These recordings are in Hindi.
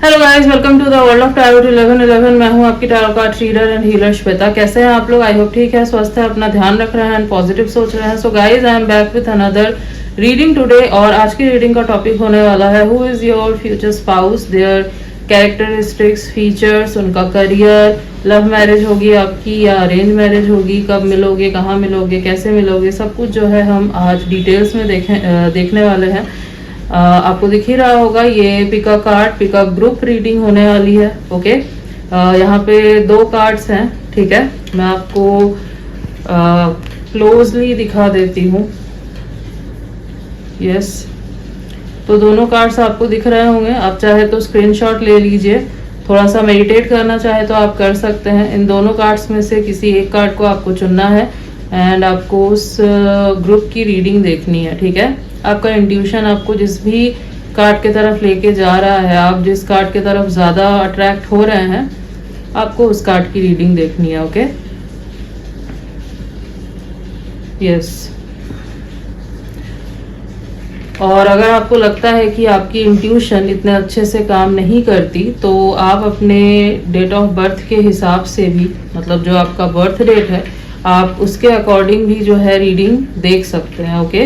Hello guys, welcome to the world of tarot 1111। मैं हूं आपकी tarot card reader and healer Shweta. कैसे हैं आप लोग? आई होप ठीक है, स्वस्थ है, अपना ध्यान रख रहे हैं एंड पॉजिटिव सोच रहे हैं। So guys, I am back with another reading today और आज की रीडिंग का टॉपिक होने वाला है who is your future spouse, there characteristics, features, उनका करियर, लव मैरिज होगी आपकी या अरेंज मैरिज होगी, कब मिलोगे, कहाँ मिलोगे, कैसे मिलोगे, सब कुछ जो है हम आज डिटेल्स में देखने वाले हैं। आपको दिख ही रहा होगा ये पिका कार्ड, पिका ग्रुप रीडिंग होने वाली है। ओके, यहाँ पे 2 कार्ड्स हैं, ठीक है। मैं आपको क्लोजली दिखा देती हूँ। यस, तो दोनों कार्ड्स आपको दिख रहे होंगे। आप चाहे तो स्क्रीनशॉट ले लीजिए, थोड़ा सा मेडिटेट करना चाहे तो आप कर सकते हैं। इन दोनों कार्ड्स में से किसी एक कार्ड को आपको चुनना है एंड आपको उस ग्रुप की रीडिंग देखनी है, ठीक है। आपका इंट्यूशन आपको जिस भी कार्ड के तरफ लेके जा रहा है, आप जिस कार्ड के तरफ ज़्यादा अट्रैक्ट हो रहे हैं, आपको उस कार्ड की रीडिंग देखनी है। Okay, yes. और अगर आपको लगता है कि आपकी इंट्यूशन इतने अच्छे से काम नहीं करती, तो आप अपने डेट ऑफ बर्थ के हिसाब से भी, मतलब जो आपका बर्थ डेट है, आप उसके अकॉर्डिंग भी जो है रीडिंग देख सकते हैं। ओके,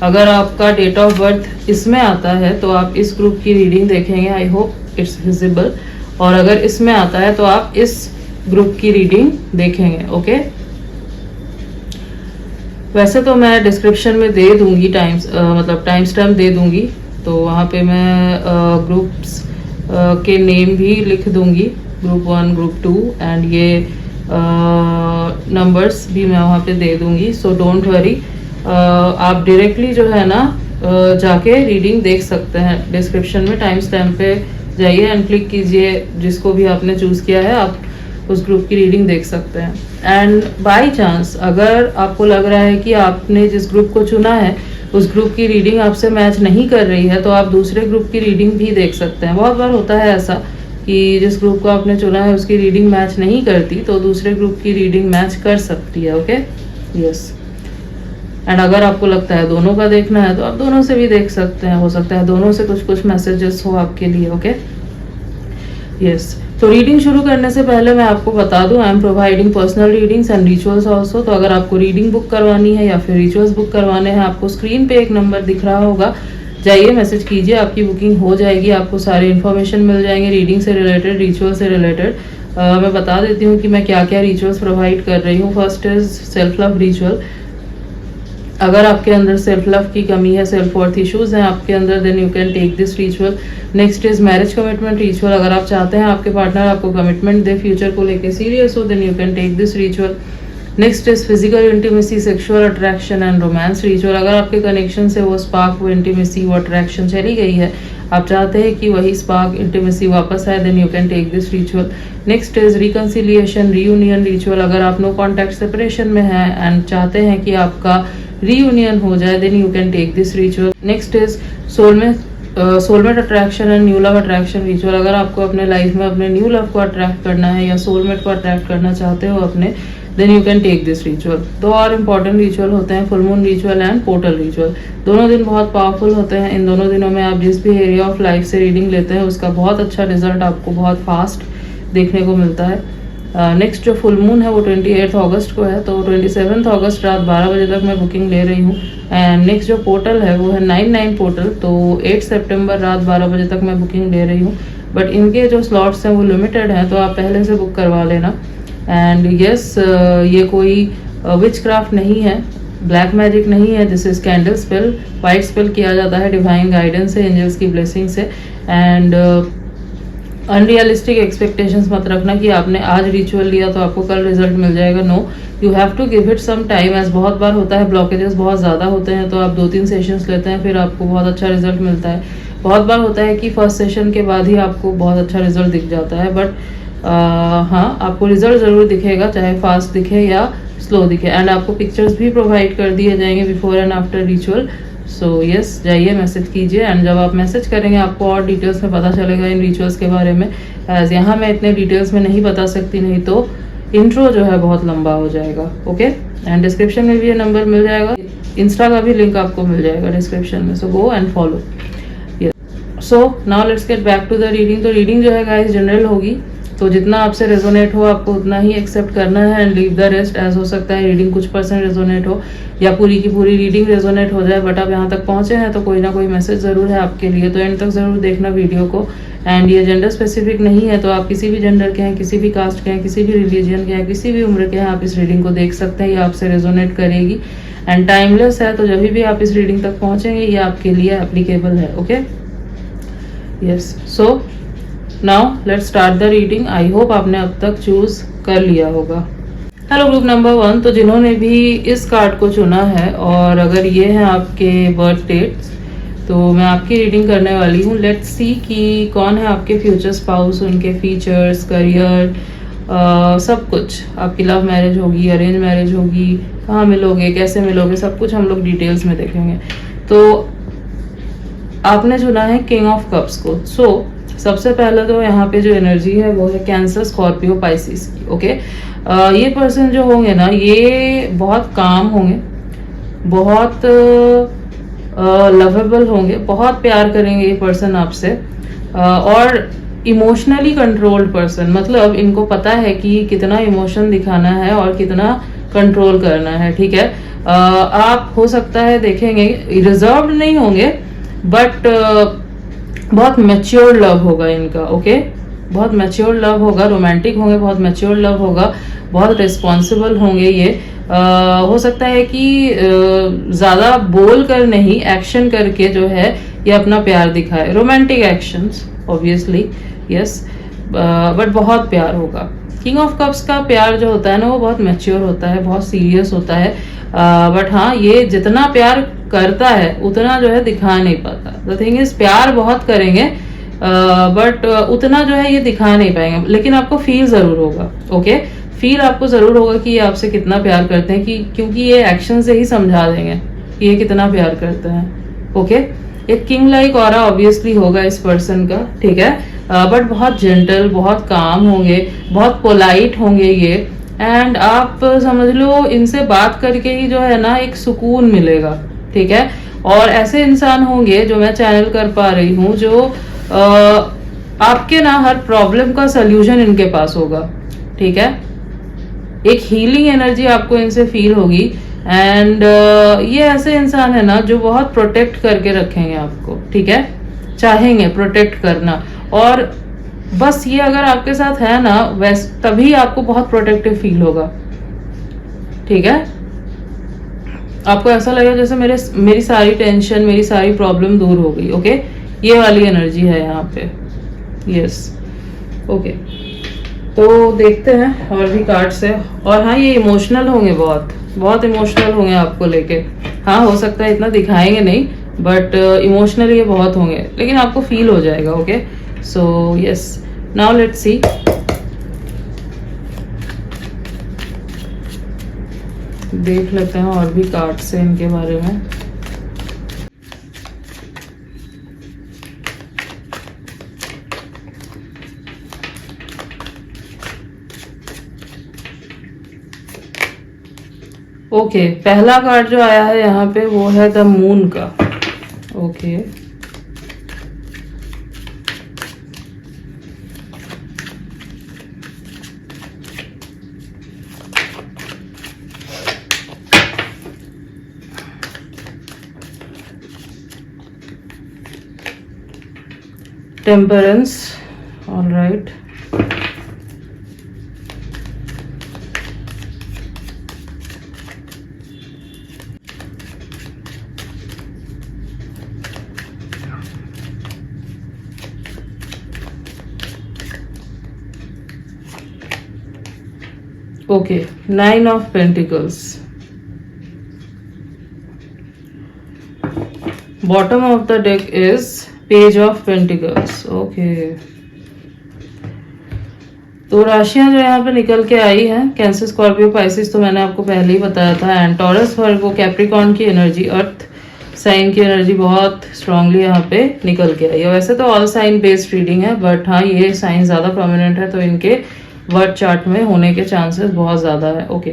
अगर आपका डेट ऑफ बर्थ इसमें आता है तो आप इस ग्रुप की रीडिंग देखेंगे। I hope it's visible. और अगर इसमें आता है तो आप इस ग्रुप की रीडिंग देखेंगे। ओके, वैसे तो मैं डिस्क्रिप्शन में दे दूंगी मतलब टाइम स्टैम्प दे दूंगी, तो वहाँ पे मैं ग्रुप्स के नेम भी लिख दूंगी, ग्रुप 1, ग्रुप 2 एंड ये नंबर्स भी मैं वहाँ पे दे दूंगी। सो डोंट वरी, आप डायरेक्टली जो है ना जाके रीडिंग देख सकते हैं। डिस्क्रिप्शन में टाइम स्टैम्प पे जाइए एंड क्लिक कीजिए, जिसको भी आपने चूज़ किया है आप उस ग्रुप की रीडिंग देख सकते हैं। एंड बाय चांस अगर आपको लग रहा है कि आपने जिस ग्रुप को चुना है उस ग्रुप की रीडिंग आपसे मैच नहीं कर रही है, तो आप दूसरे ग्रुप की रीडिंग भी देख सकते हैं। बहुत बार होता है ऐसा कि जिस ग्रुप को आपने चुना है उसकी रीडिंग मैच नहीं करती, तो दूसरे ग्रुप की रीडिंग मैच कर सकती है। Okay, yes. एंड अगर आपको लगता है दोनों का देखना है तो आप दोनों से भी देख सकते हैं। हो सकता है दोनों से कुछ कुछ मैसेजेस हो आपके लिए। Okay, yes. तो रीडिंग शुरू करने से पहले मैं आपको बता दूं, I am providing personal readings and rituals also. तो अगर आपको रीडिंग बुक करवानी है या फिर रिचुअल्स बुक करवाने हैं, आपको स्क्रीन पे एक नंबर दिख रहा होगा, जाइए मैसेज कीजिए, आपकी बुकिंग हो जाएगी। आपको सारे इन्फॉर्मेशन मिल जाएंगे रीडिंग से रिलेटेड, रिचुअल से रिलेटेड। मैं बता देती हूँ कि मैं क्या क्या रिचुअल्स प्रोवाइड कर रही हूँ। First is self love ritual. अगर आपके अंदर सेल्फ लव की कमी है, सेल्फ वर्थ इश्यूज हैं आपके अंदर, then you can take this ritual. Next is marriage commitment ritual. अगर आप चाहते हैं आपके पार्टनर आपको कमिटमेंट दे, फ्यूचर को लेके सीरियस हो, then you can take this ritual. Next is physical intimacy, sexual attraction and romance ritual. अगर आपके कनेक्शन से वो स्पार्क, वो इंटीमेसी, वो अट्रैक्शन चली गई है, आप चाहते हैं कि वही स्पार्क, इंटीमेसी वापस आए, then you can take this ritual. Next is reconciliation, reunion ritual. अगर आप नो कॉन्टैक्ट सेपरेशन में हैं एंड चाहते हैं कि आपका रीयूनियन हो जाए, then you can take this ritual. Next is soulmate attraction and new love attraction ritual. अगर आपको अपने लाइफ में अपने न्यू लव को अट्रैक्ट करना है या सोलमेट को अट्रैक्ट करना चाहते हो अपने, then you can take this ritual. 2 और इम्पॉर्टेंट रिचुअल होते हैं, full moon ritual and portal ritual. दोनों दिन बहुत पावरफुल होते हैं। इन दोनों दिनों में आप जिस भी एरिया ऑफ लाइफ से रीडिंग लेते हैं उसका बहुत अच्छा रिजल्ट आपको बहुत फास्ट देखने को मिलता है। नेक्स्ट जो फुल मून है वो 28 अगस्त को है, तो 27 अगस्त रात 12 बजे तक मैं बुकिंग ले रही हूँ। एंड नेक्स्ट जो पोर्टल है वो है 9/9 पोर्टल, तो 8 सितंबर रात 12 बजे तक मैं बुकिंग ले रही हूँ। बट इनके जो स्लॉट्स हैं वो लिमिटेड हैं, तो आप पहले से बुक करवा लेना। एंड यस, ये कोई विच क्राफ्ट नहीं है, ब्लैक मैजिक नहीं है, this is candle spell. White spell किया जाता है डिवाइन गाइडेंस से, एंजल्स की ब्लेसिंग से। एंड अनरियलिस्टिक एक्सपेक्टेशंस मत रखना कि आपने आज रिचुअल लिया तो आपको कल रिजल्ट मिल जाएगा। No, you have to give it some time. As बहुत बार होता है ब्लॉकेजेस बहुत ज़्यादा होते हैं, तो आप 2-3 सेशंस लेते हैं फिर आपको बहुत अच्छा रिजल्ट मिलता है। बहुत बार होता है कि फर्स्ट सेशन के बाद ही आपको बहुत अच्छा रिजल्ट दिख जाता है। बट हाँ, आपको रिजल्ट ज़रूर दिखेगा, चाहे फास्ट दिखे या स्लो दिखे। एंड आपको पिक्चर्स भी प्रोवाइड कर दिए जाएंगे before and after ritual. So yes, जाइए मैसेज कीजिए एंड जब आप मैसेज करेंगे आपको और डिटेल्स में पता चलेगा इन रिचुअल्स के बारे में। एज यहाँ मैं इतने डिटेल्स में नहीं बता सकती, नहीं तो इंट्रो जो है बहुत लंबा हो जाएगा। ओके, एंड डिस्क्रिप्शन में भी ये नंबर मिल जाएगा, इंस्टा का भी लिंक आपको मिल जाएगा डिस्क्रिप्शन में। So go and follow. So now let's get back to the reading. तो रीडिंग जो है गाइस जनरल होगी, तो जितना आपसे रेजोनेट हो आपको उतना ही एक्सेप्ट करना है and leave the rest. As हो सकता है रीडिंग कुछ % रेजोनेट हो या पूरी की पूरी रीडिंग रेजोनेट हो जाए, बट आप यहाँ तक पहुँचे हैं तो कोई ना कोई मैसेज ज़रूर है आपके लिए, तो एंड तक ज़रूर देखना वीडियो को। एंड ये जेंडर स्पेसिफिक नहीं है, तो आप किसी भी जेंडर के हैं, किसी भी कास्ट के हैं, किसी भी रिलीजन के हैं, किसी भी उम्र के हैं, आप इस रीडिंग को देख सकते हैं, ये आपसे रेजोनेट करेगी एंड टाइमलेस है। तो जब भी आप इस रीडिंग तक पहुँचेंगे ये आपके लिए एप्लीकेबल है। Okay, yes, so now let's start the reading. I hope आपने अब तक चूज कर लिया होगा। हेलो ग्रुप नंबर 1, तो जिन्होंने भी इस कार्ड को चुना है और अगर ये हैं आपके बर्थ डेट्स, तो मैं आपकी रीडिंग करने वाली हूँ। लेट्स सी कि कौन है आपके फ्यूचर स्पाउस, उनके फीचर्स, करियर, सब कुछ। आपकी लव मैरिज होगी, अरेंज मैरिज होगी, कहाँ मिलोगे, कैसे मिलोगे, सब कुछ हम लोग डिटेल्स में देखेंगे। तो आपने चुना है किंग ऑफ कप्स को। सो सबसे पहले तो यहाँ पे जो एनर्जी है वो है कैंसर, स्कॉर्पियो, पाइसिस की। ओके, ये पर्सन जो होंगे ना ये बहुत काम होंगे, बहुत लवेबल होंगे, बहुत प्यार करेंगे ये पर्सन आपसे, और इमोशनली कंट्रोल्ड पर्सन, मतलब इनको पता है कि कितना इमोशन दिखाना है और कितना कंट्रोल करना है। ठीक है, आप हो सकता है देखेंगे रिजर्व्ड नहीं होंगे, बट बहुत मैच्योर लव होगा इनका। ओके, बहुत मैच्योर लव होगा, रोमांटिक होंगे, बहुत मैच्योर लव होगा, बहुत रिस्पॉन्सिबल होंगे ये। हो सकता है कि ज़्यादा बोल कर नहीं, एक्शन करके जो है ये अपना प्यार दिखाए। Romantic actions obviously, yes, but बहुत प्यार होगा। किंग ऑफ कप्स का प्यार जो होता है ना वो बहुत मैच्योर होता है, बहुत सीरियस होता है, बट हाँ ये जितना प्यार करता है उतना जो है दिखा नहीं पाता। द थिंग इज प्यार बहुत करेंगे बट उतना जो है ये दिखा नहीं पाएंगे, लेकिन आपको फील जरूर होगा। ओके, फील आपको जरूर होगा कि ये आपसे कितना प्यार करते हैं, कि क्योंकि ये एक्शन से ही समझा देंगे कि ये कितना प्यार करते हैं। ओके, एक किंग लाइक ऑरा ऑब्वियसली होगा इस पर्सन का। ठीक है, बट बहुत जेंटल, बहुत काम होंगे, बहुत पोलाइट होंगे ये, एंड आप समझ लो इनसे बात करके ही जो है ना एक सुकून मिलेगा। ठीक है, और ऐसे इंसान होंगे जो मैं चैनल कर पा रही हूँ, जो आपके ना हर प्रॉब्लम का सल्यूशन इनके पास होगा। ठीक है, एक हीलिंग एनर्जी आपको इनसे फील होगी, एंड ये ऐसे इंसान है ना जो बहुत प्रोटेक्ट करके रखेंगे आपको। ठीक है, चाहेंगे प्रोटेक्ट करना, और बस ये अगर आपके साथ है ना वैसे तभी आपको बहुत प्रोटेक्टिव फील होगा। ठीक है, आपको ऐसा लगेगा जैसे मेरी सारी टेंशन, मेरी सारी प्रॉब्लम दूर हो गई। ओके, ये वाली एनर्जी है यहाँ पे। यस, ओके, तो देखते हैं और भी कार्ड से। और हाँ ये इमोशनल होंगे, बहुत बहुत इमोशनल होंगे आपको लेके। हाँ हो सकता है इतना दिखाएंगे नहीं, बट इमोशनल ये बहुत होंगे, लेकिन आपको फील हो जाएगा। Okay, so yes, now let's see. देख लेते हैं और भी कार्ड से इनके बारे में। ओके, पहला कार्ड जो आया है यहाँ पे वो है द मून का। Okay, temperance, all right. Okay, 9 of pentacles. Bottom of the deck is page of pentacles. Okay, तो राशियां जो यहाँ पे निकल के आई हैं, कैंसर, स्कॉर्पियो, पाइसिस तो मैंने आपको पहले ही बताया था, एंड टॉरस, वर्गो, कैप्रिकॉर्न की एनर्जी, अर्थ साइन की एनर्जी बहुत स्ट्रांगली यहाँ पे निकल के आई है। वैसे तो ऑल साइन बेस्ड रीडिंग है, बट हाँ ये साइन ज्यादा प्रोमिनेंट है, तो इनके वर्ड चार्ट में होने के चांसेस बहुत ज्यादा है। ओके,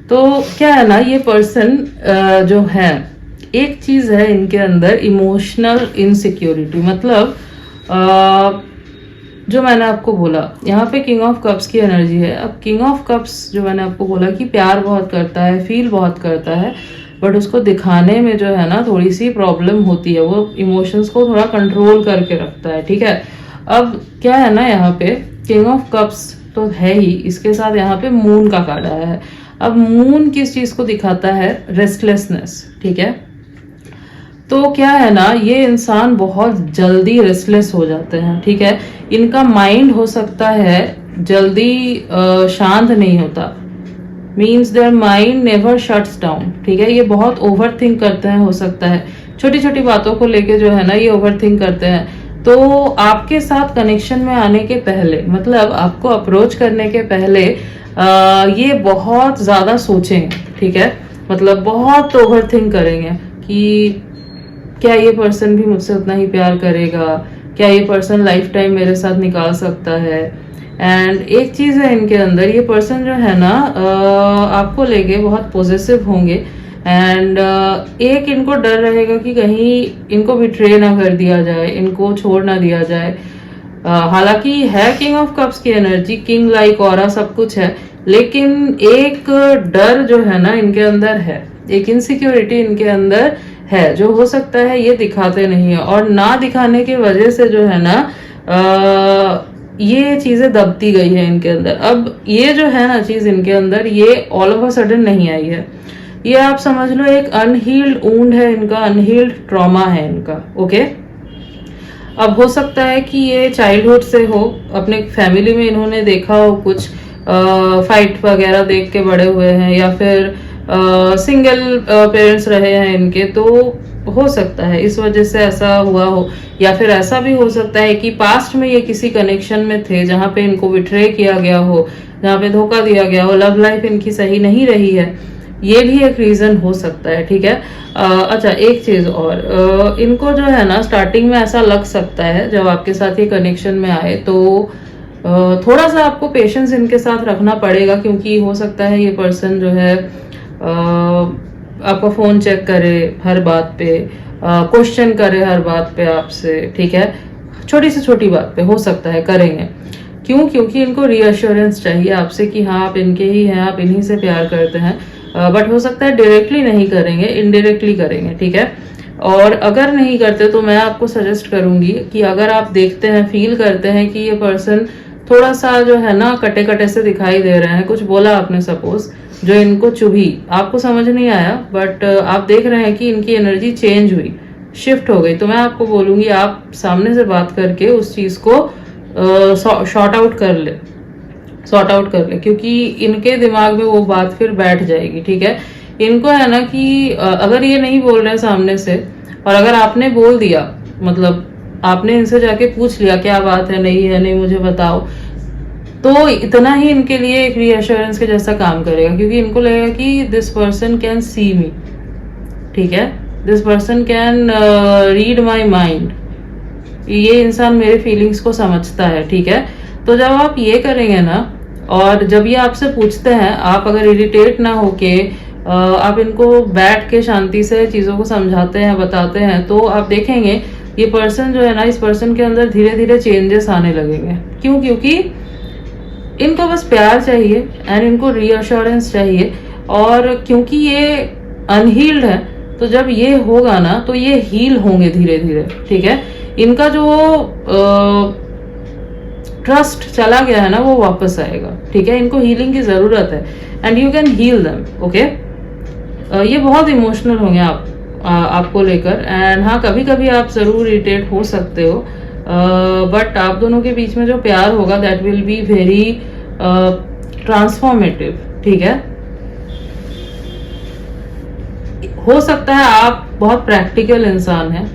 तो क्या है ना, ये पर्सन जो है एक चीज है इनके अंदर, इमोशनल इनसिक्योरिटी। मतलब जो मैंने आपको बोला यहाँ पे किंग ऑफ कप्स की एनर्जी है। अब किंग ऑफ कप्स जो मैंने आपको बोला कि प्यार बहुत करता है, फील बहुत करता है, बट उसको दिखाने में जो है ना थोड़ी सी प्रॉब्लम होती है। वो इमोशंस को थोड़ा कंट्रोल करके रखता है, ठीक है। अब क्या है ना, यहाँ पे किंग ऑफ कप्स तो है ही, इसके साथ यहाँ पे मून का कार्ड आया है। अब मून किस चीज को दिखाता है? रेस्टलेसनेस, ठीक है। तो क्या है ना, ये इंसान बहुत जल्दी रेस्टलेस हो जाते हैं, ठीक है। इनका माइंड हो सकता है जल्दी शांत नहीं होता, means their mind never shuts down, ठीक है। ये बहुत ओवर थिंक करते हैं, हो सकता है छोटी छोटी बातों को लेके जो है ना ये ओवर थिंक करते हैं। तो आपके साथ कनेक्शन में आने के पहले, मतलब आपको अप्रोच करने के पहले ये बहुत ज्यादा सोचेंगे, ठीक है। मतलब बहुत ओवर थिंक करेंगे कि क्या ये पर्सन भी मुझसे उतना ही प्यार करेगा, क्या ये पर्सन लाइफ टाइम मेरे साथ निकाल सकता है। एंड एक चीज है इनके अंदर, ये पर्सन जो है ना आपको लेके बहुत पॉजिटिव होंगे। एंड एक इनको डर रहेगा कि कहीं इनको बिट्रे ना कर दिया जाए, इनको छोड़ ना दिया जाए। हालांकि है किंग ऑफ कप्स की एनर्जी, किंग लाइक ऑरा सब कुछ है, लेकिन एक डर जो है ना इनके अंदर है, एक इनसिक्योरिटी इनके अंदर है, जो हो सकता है ये दिखाते नहीं है। और ना दिखाने की वजह से जो है ना ये चीजें दबती गई है इनके अंदर। अब ये जो है ना चीज इनके अंदर, ये ऑल ऑफ अ सडन नहीं आई है, ये आप समझ लो एक अनहील्ड वुंड है इनका, अनहील्ड ट्रॉमा है इनका, ओके। अब हो सकता है कि ये चाइल्डहुड से हो, अपने फैमिली में इन्होंने देखा हो कुछ फाइट वगैरह देख के बड़े हुए हैं, या फिर सिंगल पेरेंट्स रहे हैं इनके, तो हो सकता है इस वजह से ऐसा हुआ हो। या फिर ऐसा भी हो सकता है कि पास्ट में ये किसी कनेक्शन में थे जहां पे इनको बिट्रे किया गया हो, जहां पे धोखा दिया गया हो, लव लाइफ इनकी सही नहीं रही है, ये भी एक रीजन हो सकता है, ठीक है। अच्छा एक चीज और, इनको जो है ना स्टार्टिंग में ऐसा लग सकता है जब आपके साथ ये कनेक्शन में आए, तो थोड़ा सा आपको पेशेंस इनके साथ रखना पड़ेगा, क्योंकि हो सकता है ये पर्सन जो है आपका फोन चेक करे हर बात पे, क्वेश्चन करे हर बात पे आपसे, ठीक है। छोटी से छोटी बात पे हो सकता है करेंगे। क्यों? क्योंकि इनको रीअश्योरेंस चाहिए आपसे कि हाँ आप इनके ही हैं, आप इन्हीं से प्यार करते हैं। बट हो सकता है डायरेक्टली नहीं करेंगे, इनडायरेक्टली करेंगे, ठीक है। और अगर नहीं करते तो मैं आपको सजेस्ट करूंगी कि अगर आप देखते हैं, फील करते हैं कि ये पर्सन थोड़ा सा जो है ना कटे कटे से दिखाई दे रहे हैं, कुछ बोला आपने सपोज जो इनको चुभी, आपको समझ नहीं आया, बट आप देख रहे हैं कि इनकी एनर्जी चेंज हुई, शिफ्ट हो गई, तो मैं आपको बोलूंगी आप सामने से बात करके उस चीज को सॉर्ट आउट कर ले, क्योंकि इनके दिमाग में वो बात फिर बैठ जाएगी, ठीक है। इनको है ना कि अगर ये नहीं बोल रहे सामने से, और अगर आपने बोल दिया, मतलब आपने इनसे जाके पूछ लिया क्या बात है, नहीं मुझे बताओ, तो इतना ही इनके लिए एक रीअश्योरेंस के जैसा काम करेगा, क्योंकि इनको लगेगा कि दिस पर्सन कैन सी मी, ठीक है, this person can read my mind, ये इंसान मेरे फीलिंग्स को समझता है, ठीक है। तो जब आप ये करेंगे ना, और जब ये आपसे पूछते हैं, आप अगर इरिटेट ना होके आप इनको बैठ के शांति से चीजों को समझाते हैं, बताते हैं, तो आप देखेंगे ये पर्सन जो है ना, इस पर्सन के अंदर धीरे धीरे चेंजेस आने लगेंगे। क्यों? क्योंकि इनको बस प्यार चाहिए एंड इनको रीअश्योरेंस चाहिए, और क्योंकि ये अनहील्ड है, तो जब ये होगा ना तो ये हील होंगे धीरे धीरे, ठीक है। इनका जो ट्रस्ट चला गया है ना वो वापस आएगा, ठीक है। इनको हीलिंग की जरूरत है and you can heal them, okay. ये बहुत इमोशनल होंगे आपको लेकर, एंड हाँ कभी कभी आप जरूर इरिटेट हो सकते हो, बट आप दोनों के बीच में जो प्यार होगा that will be very transformative, ठीक है। हो सकता है आप बहुत प्रैक्टिकल इंसान हैं,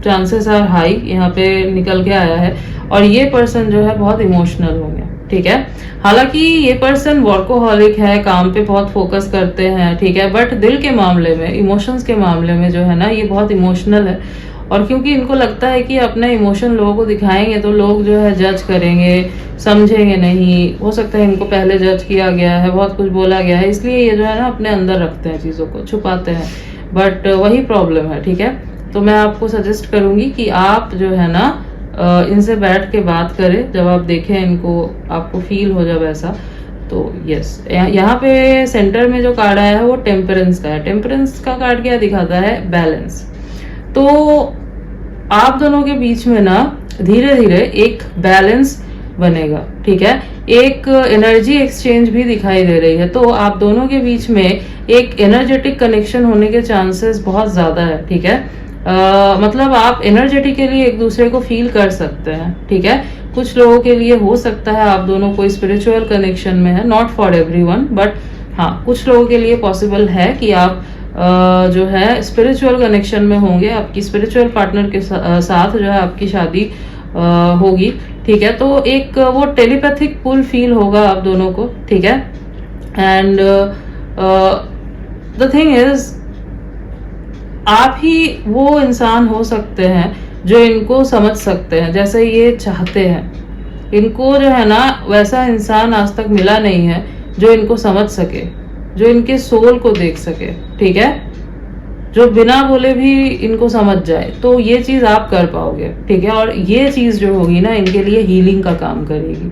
चांसेस आर हाई, यहाँ पे निकल के आया है, और ये पर्सन जो है बहुत इमोशनल होंगे, ठीक है। हालांकि ये पर्सन वर्कोहॉलिक है, काम पे बहुत फोकस करते हैं, ठीक है, बट दिल के मामले में, इमोशंस के मामले में जो है ना ये बहुत इमोशनल है। और क्योंकि इनको लगता है कि अपना इमोशन लोगों को दिखाएंगे तो लोग जो है जज करेंगे, समझेंगे नहीं, हो सकता है इनको पहले जज किया गया है, बहुत कुछ बोला गया है, इसलिए ये जो है ना अपने अंदर रखते हैं, चीज़ों को छुपाते हैं। बट वही प्रॉब्लम है, ठीक है। तो मैं आपको सजेस्ट करूंगी कि आप जो है ना इनसे बैठ के बात करें, जब आप देखें इनको, आपको फील हो जब ऐसा, तो यस। यहाँ पे सेंटर में जो कार्ड आया है वो टेम्परेंस का है। टेम्परेंस का कार्ड क्या दिखाता है? बैलेंस। तो आप दोनों के बीच में ना धीरे धीरे एक बैलेंस बनेगा, ठीक है। एक एनर्जी एक्सचेंज भी दिखाई दे रही है, तो आप दोनों के बीच में एक एनर्जेटिक कनेक्शन होने के चांसेस बहुत ज्यादा है, ठीक है। मतलब आप एनर्जेटिकली एक दूसरे को फील कर सकते हैं, ठीक है। कुछ लोगों के लिए हो सकता है आप दोनों कोई स्पिरिचुअल कनेक्शन में है, नॉट फॉर एवरीवन, बट हाँ कुछ लोगों के लिए पॉसिबल है कि आप जो है स्पिरिचुअल कनेक्शन में होंगे, आपकी स्पिरिचुअल पार्टनर के साथ जो है आपकी शादी होगी, ठीक है। तो एक वो टेलीपैथिक पुल फील होगा आप दोनों को, ठीक है। एंड द थिंग इज, आप ही वो इंसान हो सकते हैं जो इनको समझ सकते हैं जैसे ये चाहते हैं। इनको जो है ना वैसा इंसान आज तक मिला नहीं है जो इनको समझ सके, जो इनके सोल को देख सके, ठीक है, जो बिना बोले भी इनको समझ जाए। तो ये चीज आप कर पाओगे, ठीक है। और ये चीज जो होगी ना इनके लिए हीलिंग का काम करेगी,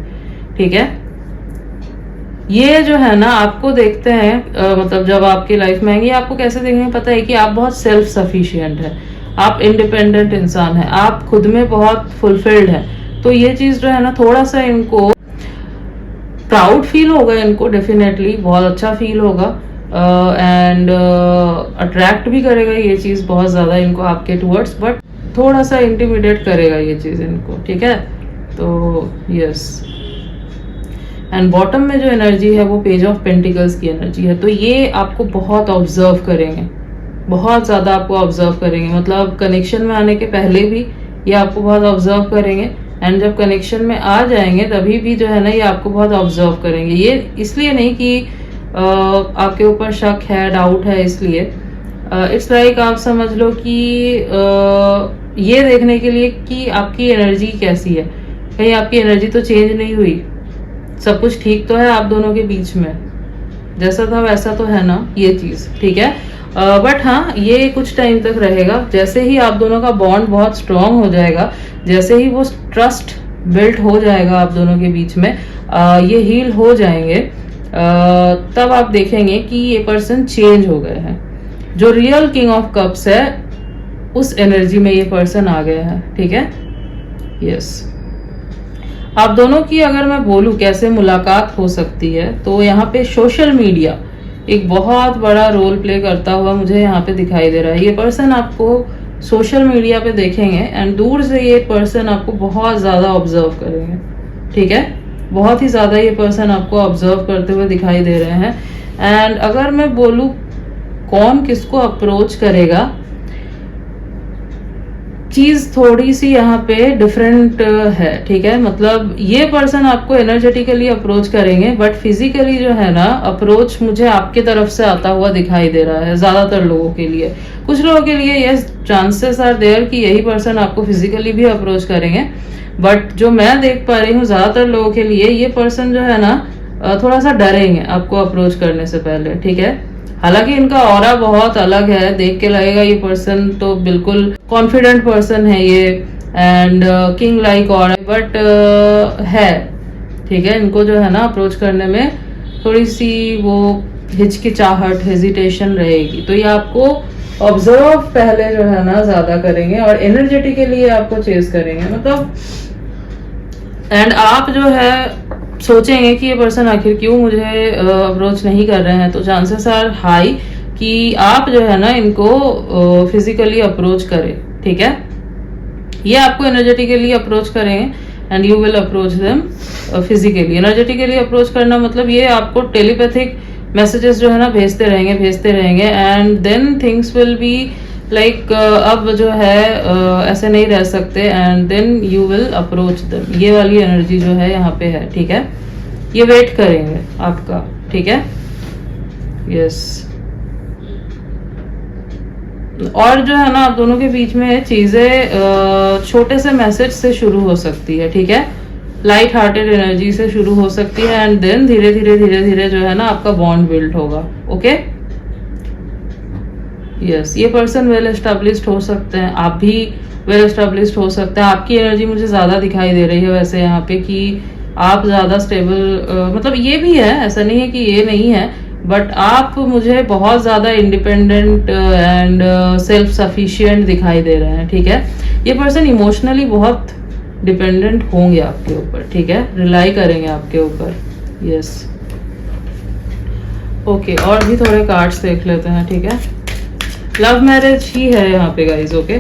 ठीक है। ये जो है ना आपको देखते हैं मतलब जब आपकी लाइफ में आएंगे, आपको कैसे देखेंगे पता है कि आप बहुत सेल्फ सफिशिएंट है, आप इंडिपेंडेंट इंसान है, आप खुद में बहुत फुलफिल्ड है। तो ये चीज जो है ना थोड़ा सा इनको प्राउड फील होगा, इनको डेफिनेटली बहुत अच्छा फील होगा एंड अट्रैक्ट भी करेगा ये चीज बहुत ज्यादा इनको आपके टुवर्ड्स, बट थोड़ा सा इंटिमिडेट करेगा ये चीज इनको, ठीक है। तो यस, एंड बॉटम में जो एनर्जी है वो पेज ऑफ पेंटिकल्स की एनर्जी है। तो ये आपको बहुत ऑब्जर्व करेंगे, बहुत ज्यादा आपको ऑब्जर्व करेंगे, मतलब कनेक्शन में आने के पहले भी ये आपको बहुत ऑब्जर्व करेंगे, एंड जब कनेक्शन में आ जाएंगे तभी भी जो है ना ये आपको बहुत ऑब्जर्व करेंगे। ये इसलिए नहीं कि आपके ऊपर शक है, डाउट है, इसलिए इट्स लाइक आप समझ लो कि ये देखने के लिए कि आपकी एनर्जी कैसी है, कहीं आपकी एनर्जी तो चेंज नहीं हुई, सब कुछ ठीक तो है आप दोनों के बीच में, जैसा था वैसा तो है ना ये चीज, ठीक है। बट हाँ ये कुछ टाइम तक रहेगा। जैसे ही आप दोनों का बॉन्ड बहुत स्ट्रांग हो जाएगा, जैसे ही वो ट्रस्ट बिल्ट हो जाएगा आप दोनों के बीच में, ये हील हो जाएंगे, तब आप देखेंगे कि ये पर्सन चेंज हो गए हैं। जो रियल किंग ऑफ कप्स है उस एनर्जी में ये पर्सन आ गया है, ठीक है। यस, आप दोनों की अगर मैं बोलूं कैसे मुलाकात हो सकती है, तो यहाँ पे सोशल मीडिया एक बहुत बड़ा रोल प्ले करता हुआ मुझे यहाँ पे दिखाई दे रहा है। ये पर्सन आपको सोशल मीडिया पे देखेंगे एंड दूर से ये पर्सन आपको बहुत ज्यादा ऑब्जर्व करेंगे, ठीक है। बहुत ही ज्यादा ये पर्सन आपको ऑब्जर्व करते हुए दिखाई दे रहे हैं। एंड अगर मैं बोलूं कौन किसको अप्रोच करेगा, चीज थोड़ी सी यहाँ पे डिफरेंट है, ठीक है। मतलब ये पर्सन आपको एनर्जेटिकली अप्रोच करेंगे, बट फिजिकली जो है ना अप्रोच मुझे आपके तरफ से आता हुआ दिखाई दे रहा है ज्यादातर लोगों के लिए। कुछ लोगों के लिए यस चांसेस आर देयर कि यही पर्सन आपको फिजिकली भी अप्रोच करेंगे, बट जो मैं देख पा रही हूँ ज्यादातर लोगों के लिए ये पर्सन जो है ना थोड़ा सा डरेंगे आपको अप्रोच करने से पहले, ठीक है। हालांकि इनका ऑरा बहुत अलग है, देख के लगेगा ये पर्सन तो बिल्कुल कॉन्फिडेंट पर्सन है ये, and king like aura, but है, ठीक है। इनको जो है ना अप्रोच करने में थोड़ी सी वो हिचकिचाहट, हेजिटेशन रहेगी। तो ये आपको ऑब्जर्व पहले जो है ना ज्यादा करेंगे और एनर्जेटिकली आपको चेस करेंगे, मतलब एंड आप जो है सोचेंगे कि ये पर्सन आखिर क्यों मुझे अप्रोच नहीं कर रहे हैं। तो चांसेस आर हाई कि आप जो है ना इनको फिजिकली अप्रोच करें, ठीक है। ये आपको एनर्जेटिकली अप्रोच करेंगे and you will approach them physically. Energetically approach करना मतलब ये आपको टेलीपैथिक मैसेजेस जो है ना भेजते रहेंगे and then things will be like अब जो है ऐसे नहीं रह सकते, and then you will approach them. ये वाली एनर्जी जो है यहाँ पे है, ठीक है। ये वेट करेंगे आपका, ठीक है। यस, और जो है ना आप दोनों के बीच में चीजें छोटे से मैसेज से शुरू हो सकती है, ठीक है। लाइट हार्टेड एनर्जी से शुरू हो सकती है एंड देन धीरे धीरे जो है ना आपका बॉन्ड बिल्ड होगा, ओके। यस, ये पर्सन वेल एस्टेब्लिश्ड हो सकते हैं, आप भी वेल एस्टेब्लिश्ड हो सकते हैं। आपकी एनर्जी मुझे ज़्यादा दिखाई दे रही है वैसे यहाँ पे कि आप ज़्यादा स्टेबल, मतलब ये भी है, ऐसा नहीं है कि ये नहीं है, बट आप मुझे बहुत ज़्यादा इंडिपेंडेंट एंड सेल्फ सफिशिएंट दिखाई दे रहे हैं, ठीक है। ये पर्सन इमोशनली बहुत डिपेंडेंट होंगे आपके ऊपर, ठीक है, रिलाई करेंगे आपके ऊपर। यस, ओके, और भी थोड़े कार्ड्स देख लेते हैं, ठीक है। लव मैरिज ही है यहाँ पे गाइज, ओके।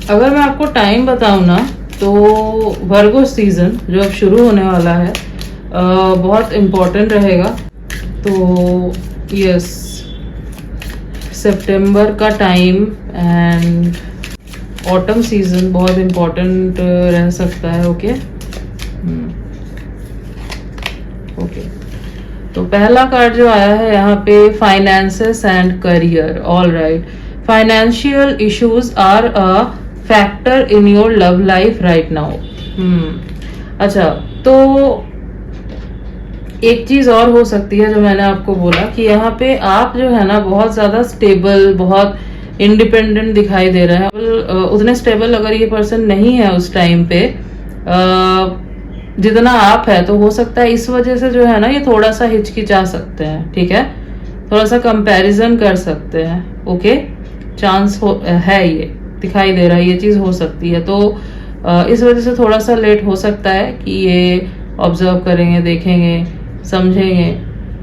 अगर मैं आपको टाइम बताऊं ना, तो वर्गो सीजन जो अब शुरू होने वाला है बहुत इम्पोर्टेंट रहेगा। तो यस, सितंबर का टाइम एंड ऑटम सीजन बहुत इम्पोर्टेंट रह सकता है, ओके। ओके, तो पहला कार्ड जो आया है यहाँ पे, finances and career. All right, financial issues are a factor in your love life right now. अच्छा, तो एक चीज और हो सकती है जो मैंने आपको बोला कि यहाँ पे आप जो है ना बहुत ज्यादा स्टेबल, बहुत इंडिपेंडेंट दिखाई दे रहे हैं। उतने स्टेबल अगर ये पर्सन नहीं है उस टाइम पे जितना आप है, तो हो सकता है इस वजह से जो है ना ये थोड़ा सा हिचकिचा सकते हैं, ठीक है, थोड़ा सा कंपैरिजन कर सकते हैं, ओके। चांस है, ये दिखाई दे रहा है, ये चीज हो सकती है। तो इस वजह से थोड़ा सा लेट हो सकता है कि ये ऑब्जर्व करेंगे, देखेंगे, समझेंगे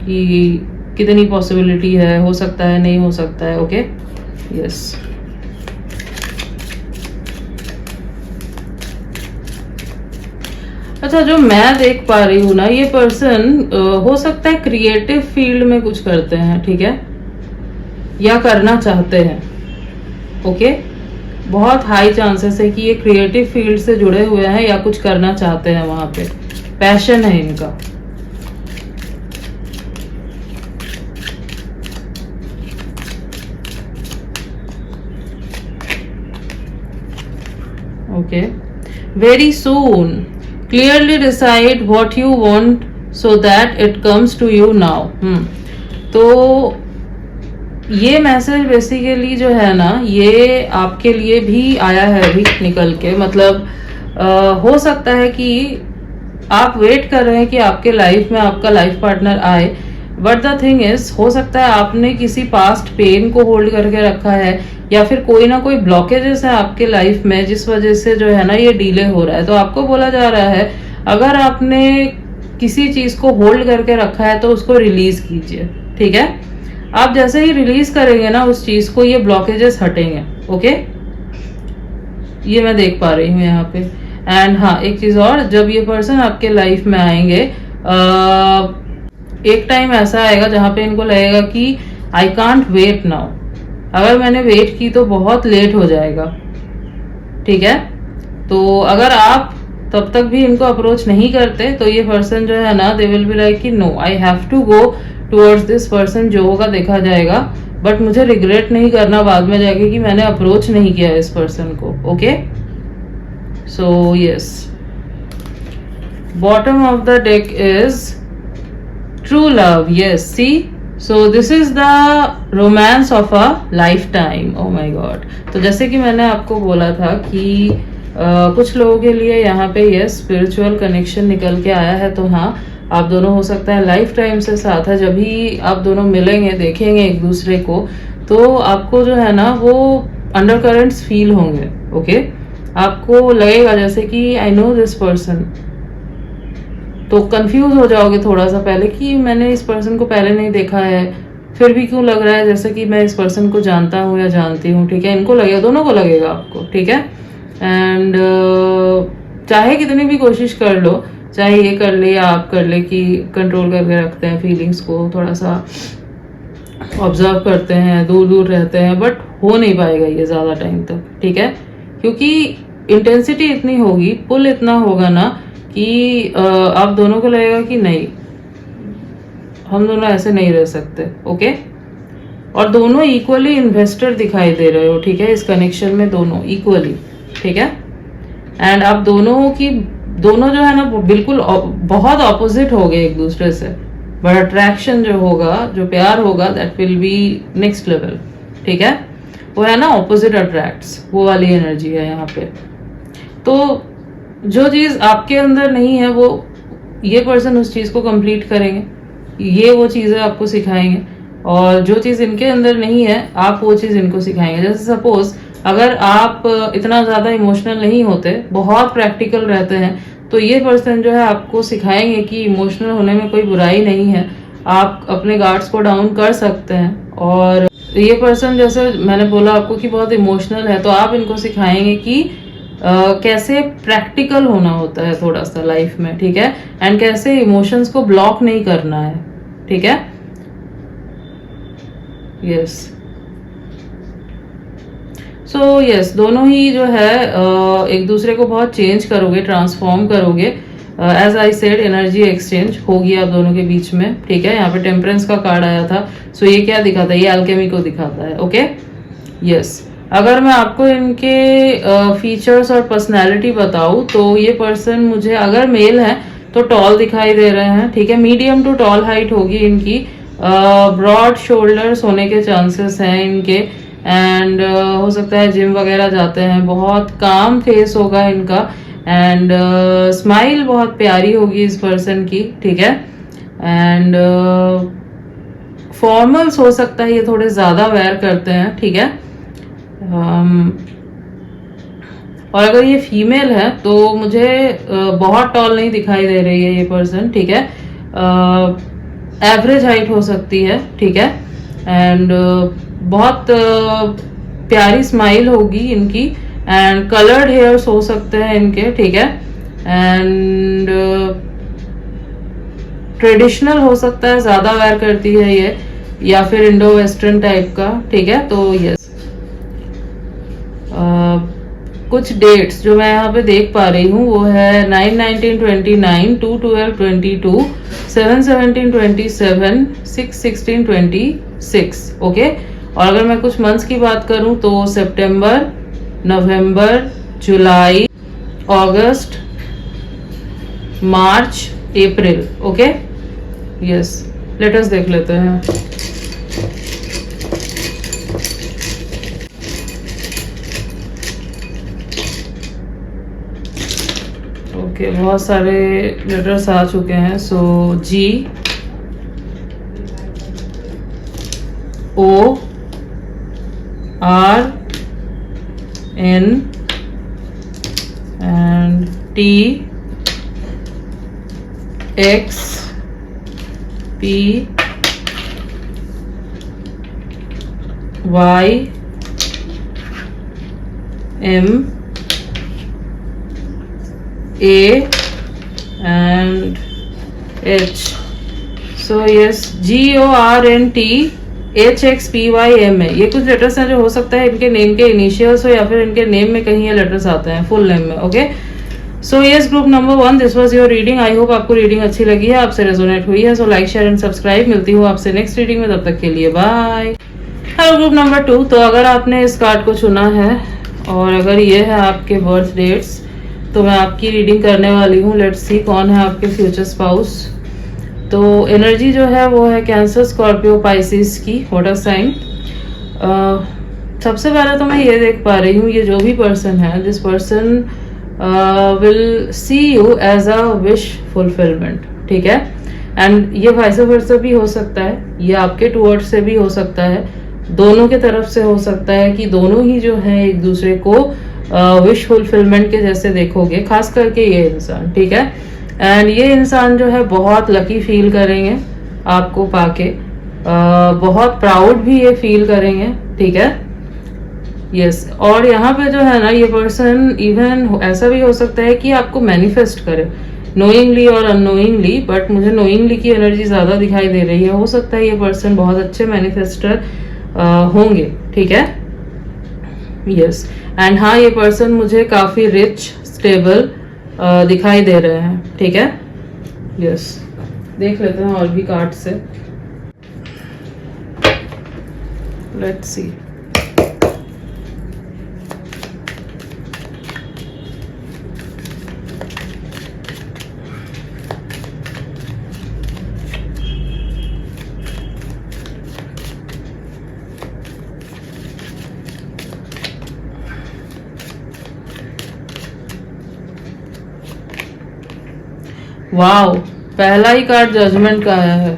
कि कितनी पॉसिबिलिटी है, हो सकता है, नहीं हो सकता है, ओके। यस, अच्छा, जो मैं देख पा रही हूँ ना, ये पर्सन हो सकता है क्रिएटिव फील्ड में कुछ करते हैं, ठीक है, या करना चाहते हैं, ओके। बहुत हाई चांसेस है कि ये क्रिएटिव फील्ड से जुड़े हुए हैं या कुछ करना चाहते हैं, वहां पे पैशन है इनका। Okay, very soon clearly decide what you want so that it comes to you now. तो ये मैसेज बेसिकली जो है ना, ये आपके लिए भी आया है अभी निकल के, मतलब हो सकता है कि आप वेट कर रहे हैं कि आपके लाइफ में आपका लाइफ पार्टनर आए, बट द थिंग इज, हो सकता है आपने किसी पास्ट पेन को होल्ड करके रखा है, या फिर कोई ना कोई ब्लॉकेजेस है आपके लाइफ में जिस वजह से जो है ना ये डिले हो रहा है। तो आपको बोला जा रहा है, अगर आपने किसी चीज को होल्ड करके रखा है तो उसको रिलीज कीजिए, ठीक है। आप जैसे ही रिलीज करेंगे ना उस चीज को, ये ब्लॉकेजेस हटेंगे, ओके। ये मैं देख पा रही हूँ यहाँ पे। एंड हाँ, एक चीज और, जब ये पर्सन आपके लाइफ में आएंगे, एक टाइम ऐसा आएगा जहां पे इनको लगेगा कि आई कांट वेट नाउ, अगर मैंने वेट की तो बहुत लेट हो जाएगा, ठीक है। तो अगर आप तब तक भी इनको अप्रोच नहीं करते, तो ये पर्सन जो है ना, दे विल बी लाइक कि no, I have to go towards this person, जो होगा देखा जाएगा, बट मुझे रिग्रेट नहीं करना बाद में जाके कि मैंने अप्रोच नहीं किया इस पर्सन को, okay. So yes, bottom of the deck is true love. Yes, see, so this is the romance of a lifetime. Oh my god, तो जैसे कि मैंने आपको बोला था कि कुछ लोगों के लिए यहाँ पे ये स्पिरिचुअल कनेक्शन निकल के आया है। तो हाँ, आप दोनों हो सकता है लाइफ टाइम से साथ है। जब भी आप दोनों मिलेंगे, देखेंगे एक दूसरे को, तो आपको जो है ना वो अंडर करंट्स फील होंगे, ओके। आपको लगेगा जैसे कि आई नो दिस पर्सन, तो कंफ्यूज हो जाओगे थोड़ा सा पहले कि मैंने इस पर्सन को पहले नहीं देखा है, फिर भी क्यों लग रहा है जैसे कि मैं इस पर्सन को जानता हूँ या जानती हूँ, ठीक है। इनको लगेगा, दोनों को लगेगा आपको, ठीक है। एंड चाहे कितनी भी कोशिश कर लो, चाहे ये कर ले या आप कर ले कि कंट्रोल करके रखते हैं फीलिंग्स को, थोड़ा सा ऑब्जर्व करते हैं, दूर दूर रहते हैं, बट हो नहीं पाएगा ये ज़्यादा टाइम तक, ठीक है। क्योंकि इंटेंसिटी इतनी होगी, पुल इतना होगा ना कि आप दोनों को लगेगा कि नहीं, हम दोनों ऐसे नहीं रह सकते, ओके। और दोनों इक्वली इन्वेस्टर दिखाई दे रहे हो, ठीक है, इस कनेक्शन में दोनों इक्वली, ठीक है। एंड आप दोनों की दोनों जो है ना बिल्कुल बहुत ऑपोजिट हो गए एक दूसरे से, बट अट्रैक्शन जो होगा, जो प्यार होगा, that will be next level. ठीक है, वो है ना ऑपोजिट अट्रैक्ट्स, वो वाली एनर्जी है यहाँ पे। तो जो चीज आपके अंदर नहीं है वो ये पर्सन उस चीज को कंप्लीट करेंगे, ये वो चीजें आपको सिखाएंगे, और जो चीज इनके अंदर नहीं है आप वो चीज इनको सिखाएंगे। जैसे सपोज अगर आप इतना ज्यादा इमोशनल नहीं होते, बहुत प्रैक्टिकल रहते हैं, तो ये पर्सन जो है आपको सिखाएंगे कि इमोशनल होने में कोई बुराई नहीं है, आप अपने गार्ड्स को डाउन कर सकते हैं। और ये पर्सन जैसे मैंने बोला आपको कि बहुत इमोशनल है, तो आप इनको सिखाएंगे कि कैसे प्रैक्टिकल होना होता है थोड़ा सा लाइफ में। ठीक है, एंड कैसे इमोशंस को ब्लॉक नहीं करना है। ठीक है, यस। सो यस, दोनों ही जो है एक दूसरे को बहुत चेंज करोगे, ट्रांसफॉर्म करोगे। As I said, energy exchange होगी आप दोनों के बीच में। ठीक है, यहाँ पे टेम्परेंस का कार्ड आया था, सो ये क्या दिखाता है? ये अल्केमी को दिखाता है। Okay, yes. अगर मैं आपको इनके फीचर्स और पर्सनैलिटी बताऊं तो ये पर्सन मुझे, अगर मेल है तो टॉल दिखाई दे रहे हैं। ठीक है, मीडियम टू टॉल हाइट होगी इनकी, ब्रॉड शोल्डर्स होने के चांसेस हैं इनके, एंड हो सकता है जिम वगैरह जाते हैं। बहुत काम फेस होगा इनका, एंड स्माइल बहुत प्यारी होगी इस पर्सन की। ठीक है, एंड फॉर्मल्स हो सकता है ये थोड़े ज्यादा वेयर करते हैं। ठीक है, और अगर ये फीमेल है तो मुझे बहुत टॉल नहीं दिखाई दे रही है ये पर्सन। ठीक है, एवरेज हाइट हो सकती है। ठीक है, एंड बहुत प्यारी स्माइल होगी इनकी, एंड कलर्ड हेयर्स हो सकते हैं इनके। ठीक है, एंड ट्रेडिशनल हो सकता है, ज्यादा वेयर करती है ये, या फिर इंडो वेस्टर्न टाइप का। ठीक है, तो यस, कुछ डेट्स जो मैं यहाँ पे देख पा रही हूँ वो है 9/19/29, 2/12/22, 7/17/27, 6/16/26। ओके, और अगर मैं कुछ मंथ्स की बात करूँ तो सितंबर, नवंबर, जुलाई, अगस्त, मार्च, अप्रैल। ओके, यस, लेट अस देख लेते हैं। ओके, बहुत सारे लेटर्स आ चुके हैं। So G, O, R, N and T, X, P, Y, M, A and H. So yes, GORNTHXPYM है। ये कुछ लेटर्स हैं जो हो सकता है इनके नेम के इनिशियल्स हो, या फिर इनके नेम में कहीं ये लेटर्स आते हैं फुल नेम में। Okay, so yes, group number 1, this was your reading. I hope आपको रीडिंग अच्छी लगी है, आपसे रेजोनेट हुई है। So like, share and subscribe. मिलती हूँ आपसे नेक्स्ट रीडिंग में, तब तक के लिए बाय। हेलो ग्रुप नंबर 2, तो अगर आपने इस कार्ड को चुना है और अगर ये है आपके बर्थ डेट्स, तो मैं आपकी रीडिंग करने वाली हूँ। लेट्स सी कौन है आपके फ्यूचर स्पाउस। तो एनर्जी जो है वो है कैंसर, स्कॉर्पियो, पाइसिस की वाटर साइन। सबसे पहले तो मैं ये देख पा रही हूँ, ये जो भी पर्सन है, this person will see you as a wish fulfilment. ठीक है, एंड ये वाइस वर्सा भी हो सकता है, ये आपके टूवर्ड से भी हो सकता है, दोनों के तरफ से हो सकता है कि दोनों ही जो है एक दूसरे को विश फुलफिलमेंट के जैसे देखोगे, खास करके ये इंसान। ठीक है, एंड ये इंसान जो है बहुत लकी फील करेंगे आपको पाके, बहुत प्राउड भी ये फील करेंगे। ठीक है, यस। और यहाँ पे जो है ना, ये पर्सन इवन ऐसा भी हो सकता है कि आपको मैनिफेस्ट करे, नोइंगली और अननोइंगली, बट मुझे नोइंगली की एनर्जी ज्यादा दिखाई दे रही है। हो सकता है ये पर्सन बहुत अच्छे मैनिफेस्टर होंगे। ठीक है, यस। एंड हाँ, ये पर्सन मुझे काफी रिच, स्टेबल दिखाई दे रहे हैं। ठीक है, यस। देख लेते हैं और भी कार्ड से। Let's see. वाओ, पहला ही कार्ड जजमेंट का आया है।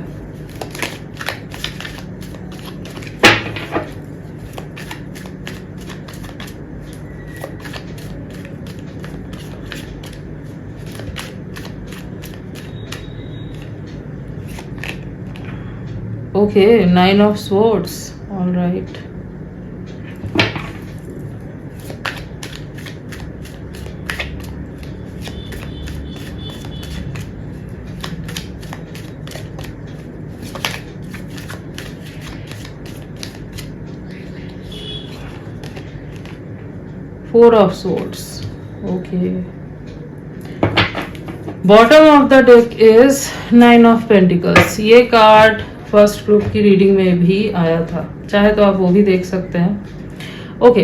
Okay, 9 of swords, all right. Four of swords. Okay. Bottom of the deck is Nine of Pentacles. ये कार्ड फर्स्ट ग्रुप की रीडिंग में भी आया था, चाहे तो आप वो भी देख सकते हैं। ओके,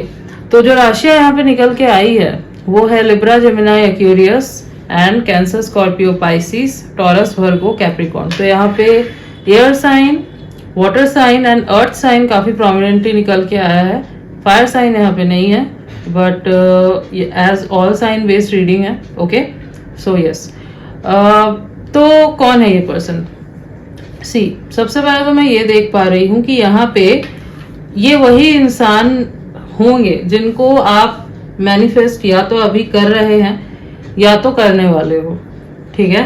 तो जो राशियां यहाँ पे निकल के आई है वो है Libra, Gemini, Aquarius and Cancer, Scorpio, Pisces, Taurus, Virgo, Capricorn. तो यहाँ पे air sign, water sign and earth sign काफी प्रोमिनेंटली निकल के आया है। फायर साइन यहाँ पे नहीं है, but as all sign based reading है। Okay, so yes. तो कौन है ये पर्सन? सी, सबसे पहले तो मैं ये देख पा रही हूं कि यहाँ पे ये वही इंसान होंगे जिनको आप मैनिफेस्ट या तो अभी कर रहे हैं या तो करने वाले हो। ठीक है,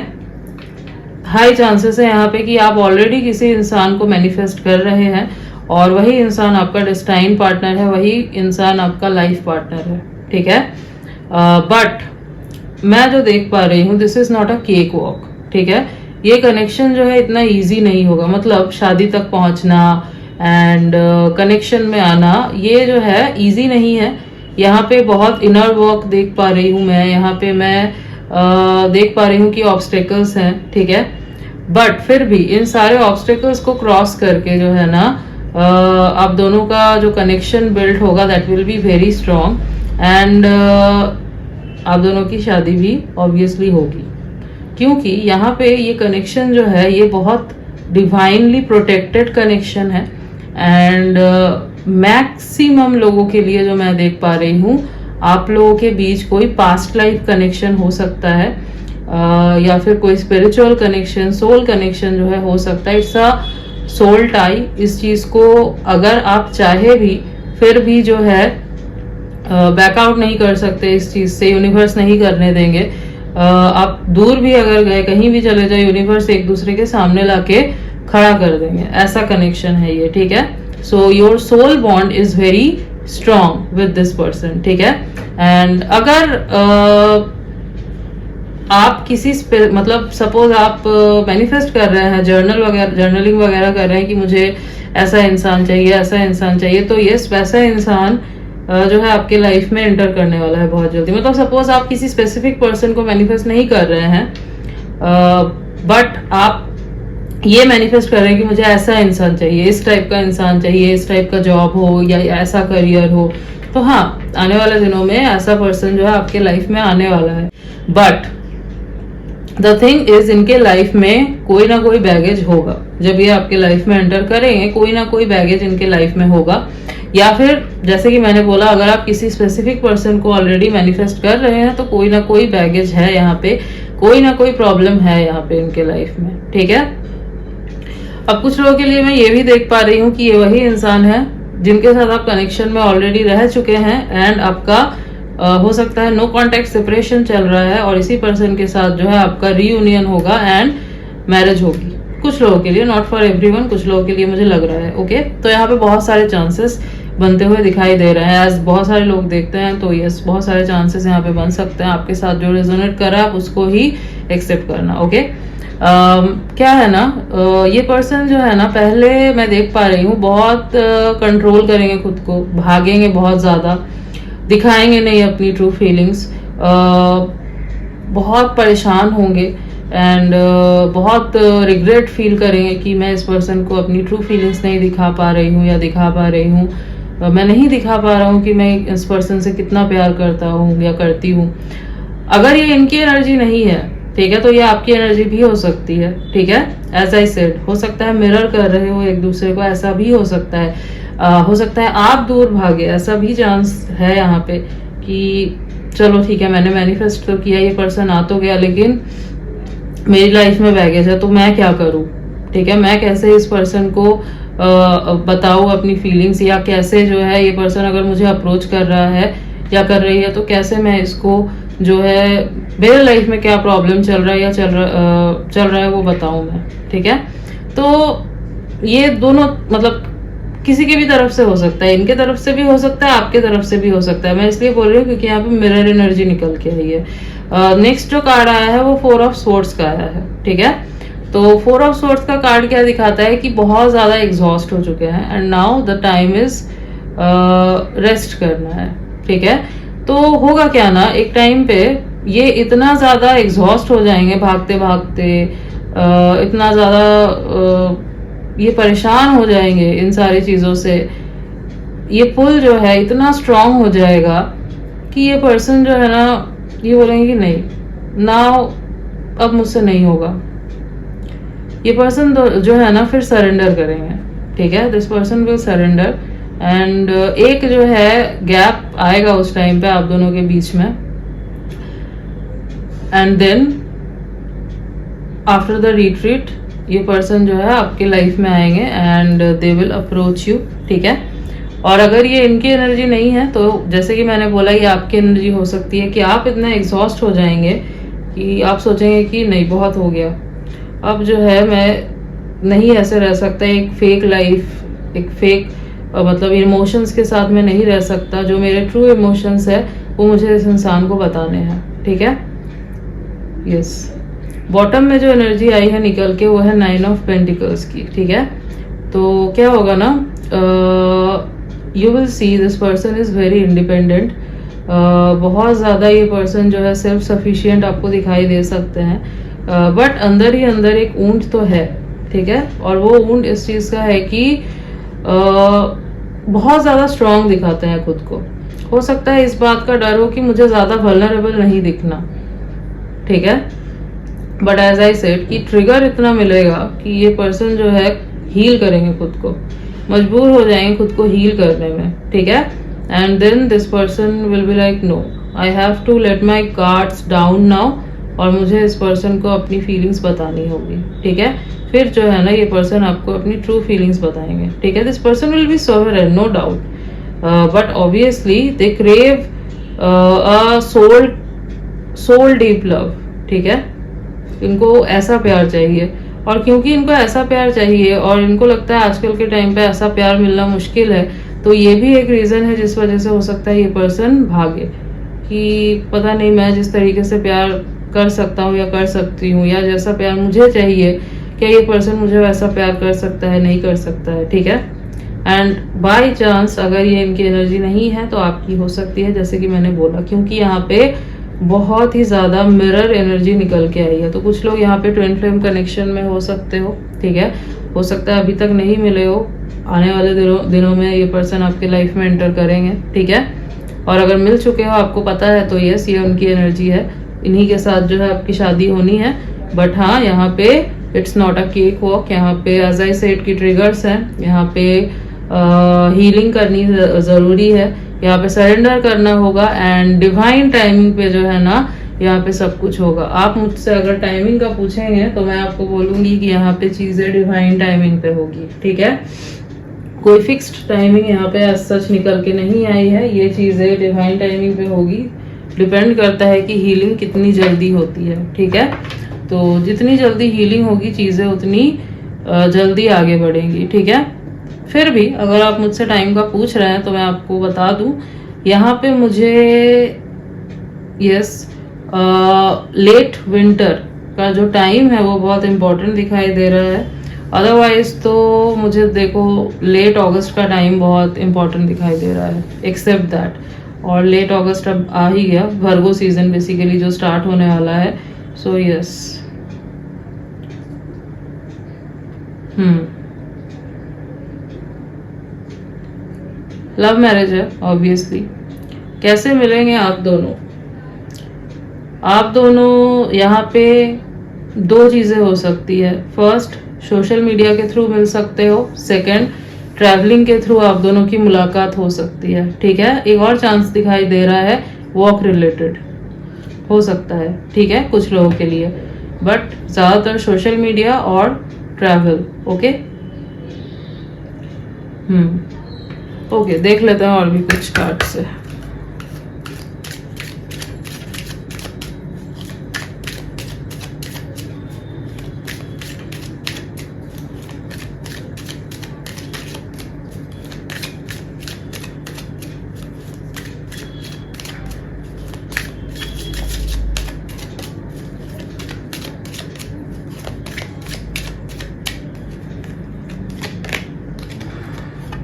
हाई चांसेस है यहाँ पे कि आप ऑलरेडी किसी इंसान को मैनिफेस्ट कर रहे हैं और वही इंसान आपका डेस्टाइन पार्टनर है, वही इंसान आपका लाइफ पार्टनर है। ठीक है, बट मैं जो देख पा रही हूँ, this is not a cake walk. ठीक है, ये कनेक्शन जो है इतना इजी नहीं होगा, मतलब शादी तक पहुंचना एंड कनेक्शन में आना, ये जो है इजी नहीं है। यहाँ पे बहुत इनर वर्क देख पा रही हूँ मैं, यहाँ पे मैं देख पा रही हूँ कि ऑब्स्टेकल्स हैं। ठीक है, बट फिर भी इन सारे ऑब्स्टेकल्स को क्रॉस करके जो है ना आप दोनों का जो कनेक्शन बिल्ड होगा that will be very strong and आप दोनों की शादी भी ऑब्वियसली होगी, क्योंकि यहाँ पे ये कनेक्शन जो है ये बहुत डिवाइनली प्रोटेक्टेड कनेक्शन है एंड मैक्सिमम लोगों के लिए जो मैं देख पा रही हूँ, आप लोगों के बीच कोई पास्ट लाइफ कनेक्शन हो सकता है या फिर कोई स्पिरिचुअल कनेक्शन, सोल कनेक्शन जो है हो सकता है। It's a soul tie. इस चीज को अगर आप चाहे भी फिर भी जो है बैकआउट नहीं कर सकते इस चीज से, यूनिवर्स नहीं करने देंगे। आप दूर भी अगर गए, कहीं भी चले जाए, यूनिवर्स एक दूसरे के सामने लाके खड़ा कर देंगे, ऐसा कनेक्शन है ये। ठीक है, so your soul bond is very strong with this person. ठीक है, एंड अगर आप किसी मतलब सपोज आप मैनिफेस्ट कर रहे हैं, जर्नलिंग वगैरह कर रहे हैं कि मुझे ऐसा इंसान चाहिए, ऐसा इंसान चाहिए, तो यस, वैसा इंसान जो है आपके लाइफ में एंटर करने वाला है बहुत जल्दी। मतलब सपोज आप किसी स्पेसिफिक पर्सन को मैनिफेस्ट नहीं कर रहे हैं, बट आप ये मैनिफेस्ट कर रहे हैं कि मुझे ऐसा इंसान चाहिए, इस टाइप का इंसान चाहिए, इस टाइप का जॉब हो या ऐसा करियर हो, तो हाँ, आने वाले दिनों में ऐसा पर्सन जो है आपके लाइफ में आने वाला है। बट द थिंग इज, इनके लाइफ में कोई ना कोई बैगेज होगा। जब ये आपके लाइफ में एंटर करेंगे, कोई ना कोई बैगेज इनके लाइफ में होगा, या फिर जैसे कि मैंने बोला, अगर आप किसी स्पेसिफिक पर्सन को ऑलरेडी मैनिफेस्ट कर रहे हैं तो कोई ना कोई बैगेज है यहाँ पे, कोई ना कोई प्रॉब्लम है यहाँ पे इनके लाइफ में। ठीक है, अब कुछ लोगों के लिए मैं ये भी देख पा रही हूँ कि ये वही इंसान है जिनके साथ आप कनेक्शन में ऑलरेडी रह चुके हैं एंड आपका हो सकता है नो कॉन्टेक्ट सेपरेशन चल रहा है और इसी पर्सन के साथ जो है आपका रीयूनियन होगा एंड मैरिज होगी। कुछ लोगों के लिए, नॉट फॉर एवरीवन, कुछ लोगों के लिए मुझे लग रहा है। ओके, तो यहाँ पे बहुत सारे चांसेस बनते हुए दिखाई दे रहे हैं। एज बहुत सारे लोग देखते हैं तो यस, बहुत सारे चांसेस यहाँ पे बन सकते हैं। आपके साथ जो रेजोनेट कर रहा है उसको ही एक्सेप्ट करना। ओके, क्या है ना, ये पर्सन जो है ना, पहले मैं देख पा रही हूँ बहुत कंट्रोल करेंगे खुद को, भागेंगे बहुत ज्यादा, दिखाएंगे नहीं अपनी ट्रू फीलिंग्स, बहुत परेशान होंगे एंड बहुत रिग्रेट फील करेंगे कि मैं इस पर्सन को अपनी ट्रू फीलिंग्स नहीं दिखा पा रही हूँ या दिखा पा रही हूँ, मैं नहीं दिखा पा रहा हूँ कि मैं इस पर्सन से कितना प्यार करता हूँ या करती हूँ। अगर ये इनकी एनर्जी नहीं है, ठीक है, तो ये आपकी एनर्जी भी हो सकती है। ठीक है, एज आई सेड, हो सकता है मिरर कर रहे हो एक दूसरे को, ऐसा भी हो सकता है। हो सकता है आप दूर भागे, ऐसा भी चांस है यहाँ पे कि चलो ठीक है, मैंने मैनिफेस्ट तो किया, ये पर्सन आ तो गया, लेकिन मेरी लाइफ में बैगेज है तो मैं क्या करूं, ठीक है, मैं कैसे इस पर्सन को बताऊं अपनी फीलिंग्स, या कैसे जो है ये पर्सन अगर मुझे अप्रोच कर रहा है या कर रही है तो कैसे मैं इसको जो है मेरे लाइफ में क्या प्रॉब्लम चल रहा है या चल रहा है वो बताऊं मैं, ठीक है। तो ये दोनों मतलब किसी की भी तरफ से हो सकता है, इनके तरफ से भी हो सकता है, आपके तरफ से भी हो सकता है। मैं इसलिए बोल रही हूँ क्योंकि यहाँ पे मिरर एनर्जी निकल के आई है। नेक्स्ट जो कार्ड आया है वो 4 ऑफ स्वॉर्ड्स का आया है, ठीक है। तो 4 ऑफ स्वॉर्ड्स का कार्ड क्या दिखाता है कि बहुत ज्यादा एग्जॉस्ट हो चुके हैं and now the time is rest करना है, ठीक है। तो होगा क्या ना, एक टाइम पे ये इतना ज्यादा एग्जॉस्ट हो जाएंगे भागते भागते, इतना ज्यादा ये परेशान हो जाएंगे इन सारी चीजों से, ये पुल जो है इतना स्ट्रांग हो जाएगा कि ये पर्सन जो है ना ये बोलेंगे कि नहीं नाउ अब मुझसे नहीं होगा। ये पर्सन जो है ना फिर सरेंडर करेंगे, ठीक है। This person will surrender and एक जो है गैप आएगा उस टाइम पे आप दोनों के बीच में, and then after the retreat ये पर्सन जो है आपके लाइफ में आएंगे and they will approach you, ठीक है। और अगर ये इनकी एनर्जी नहीं है तो जैसे कि मैंने बोला ये आपकी एनर्जी हो सकती है कि आप इतना एग्जॉस्ट हो जाएंगे कि आप सोचेंगे कि नहीं बहुत हो गया, अब जो है मैं नहीं ऐसे रह सकता, एक फेक लाइफ, एक फेक मतलब इमोशंस के साथ मैं नहीं रह सकता, जो मेरे ट्रू इमोशंस है वो मुझे इस इंसान को बताने हैं, ठीक है। यस, बॉटम में जो एनर्जी आई है निकल के वो है 9 ऑफ पेंटिकल्स की, ठीक है। तो क्या होगा ना, you will see this person is very independent, बहुत ज़्यादा ये पर्सन जो है सेल्फ सफिशिएंट आपको दिखाई दे सकते हैं, बट अंदर ही अंदर एक ऊंट तो है, ठीक है। और वो ऊंट इस चीज़ का है कि बहुत ज़्यादा स्ट्रांग दिखाते हैं खुद को। हो सकता है इस बात का डर हो कि मुझे ज़्यादा वल्नरेबल नहीं दिखना, ठीक है। बट एज आई सेड कि ट्रिगर इतना मिलेगा कि ये पर्सन जो है हील करेंगे खुद को, मजबूर हो जाएंगे खुद को हील करने में, ठीक है। And then this person will be like no I have to let my guards down now, और मुझे इस पर्सन को अपनी फीलिंग्स बतानी होगी, ठीक है। फिर जो है ना ये पर्सन आपको अपनी ट्रू फीलिंग्स बताएंगे, ठीक है। This person will be sovereign no doubt, but obviously they crave a soul deep love, ठीक है। इनको ऐसा प्यार चाहिए, और क्योंकि इनको ऐसा प्यार चाहिए और इनको लगता है आजकल के टाइम पे ऐसा प्यार मिलना मुश्किल है, तो ये भी एक रीज़न है जिस वजह से हो सकता है ये पर्सन भागे कि पता नहीं मैं जिस तरीके से प्यार कर सकता हूँ या कर सकती हूँ या जैसा प्यार मुझे चाहिए क्या ये पर्सन मुझे वैसा प्यार कर सकता है, नहीं कर सकता है, ठीक है। एंड बाय चांस अगर ये इनकी एनर्जी नहीं है तो आपकी हो सकती है, जैसे कि मैंने बोला, क्योंकि यहाँ पे बहुत ही ज़्यादा मिरर एनर्जी निकल के आई है। तो कुछ लोग यहाँ पे ट्विन फ्लेम कनेक्शन में हो सकते हो, ठीक है। हो सकता है अभी तक नहीं मिले हो, आने वाले दिनों में ये पर्सन आपके लाइफ में एंटर करेंगे, ठीक है। और अगर मिल चुके हो आपको पता है तो यस ये उनकी एनर्जी है, इन्हीं के साथ जो है आपकी शादी होनी है। बट हाँ यहाँ पे it's not a cake walk, यहाँ पे एज आई सेड की ट्रिगर्स हैं, यहाँ पे हीलिंग करनी ज़रूरी है, यहाँ पे सरेंडर करना होगा एंड डिवाइन टाइमिंग पे जो है ना यहाँ पे सब कुछ होगा। आप मुझसे अगर टाइमिंग का पूछेंगे तो मैं आपको बोलूंगी कि यहाँ पे चीज़ें डिवाइन टाइमिंग पे होगी, ठीक है। कोई फिक्स्ड टाइमिंग यहाँ पे एज सच निकल के नहीं आई है, ये चीज़ें डिवाइन टाइमिंग पे होगी। डिपेंड करता है कि हीलिंग कितनी जल्दी होती है, ठीक है। तो जितनी जल्दी हीलिंग होगी चीज़ें उतनी जल्दी आगे बढ़ेंगी, ठीक है। फिर भी अगर आप मुझसे टाइम का पूछ रहे हैं तो मैं आपको बता दूं यहाँ पे मुझे यस लेट विंटर का जो टाइम है वो बहुत इम्पोर्टेंट दिखाई दे रहा है। अदरवाइज तो मुझे देखो लेट अगस्त का टाइम बहुत इम्पोर्टेंट दिखाई दे रहा है, एक्सेप्ट दैट। और लेट अगस्त अब आ ही गया, वर्गो सीजन बेसिकली जो स्टार्ट होने वाला है। सो यस लव मैरिज है ऑब्वियसली। कैसे मिलेंगे आप दोनों? आप दोनों यहाँ पे दो चीज़ें हो सकती है। फर्स्ट सोशल मीडिया के थ्रू मिल सकते हो, सेकंड ट्रैवलिंग के थ्रू आप दोनों की मुलाकात हो सकती है, ठीक है। एक और चांस दिखाई दे रहा है वॉक रिलेटेड हो सकता है, ठीक है, कुछ लोगों के लिए। बट ज़्यादातर सोशल मीडिया और ट्रैवल। ओके ओके, देख लेते हैं और भी कुछ कार्ड से।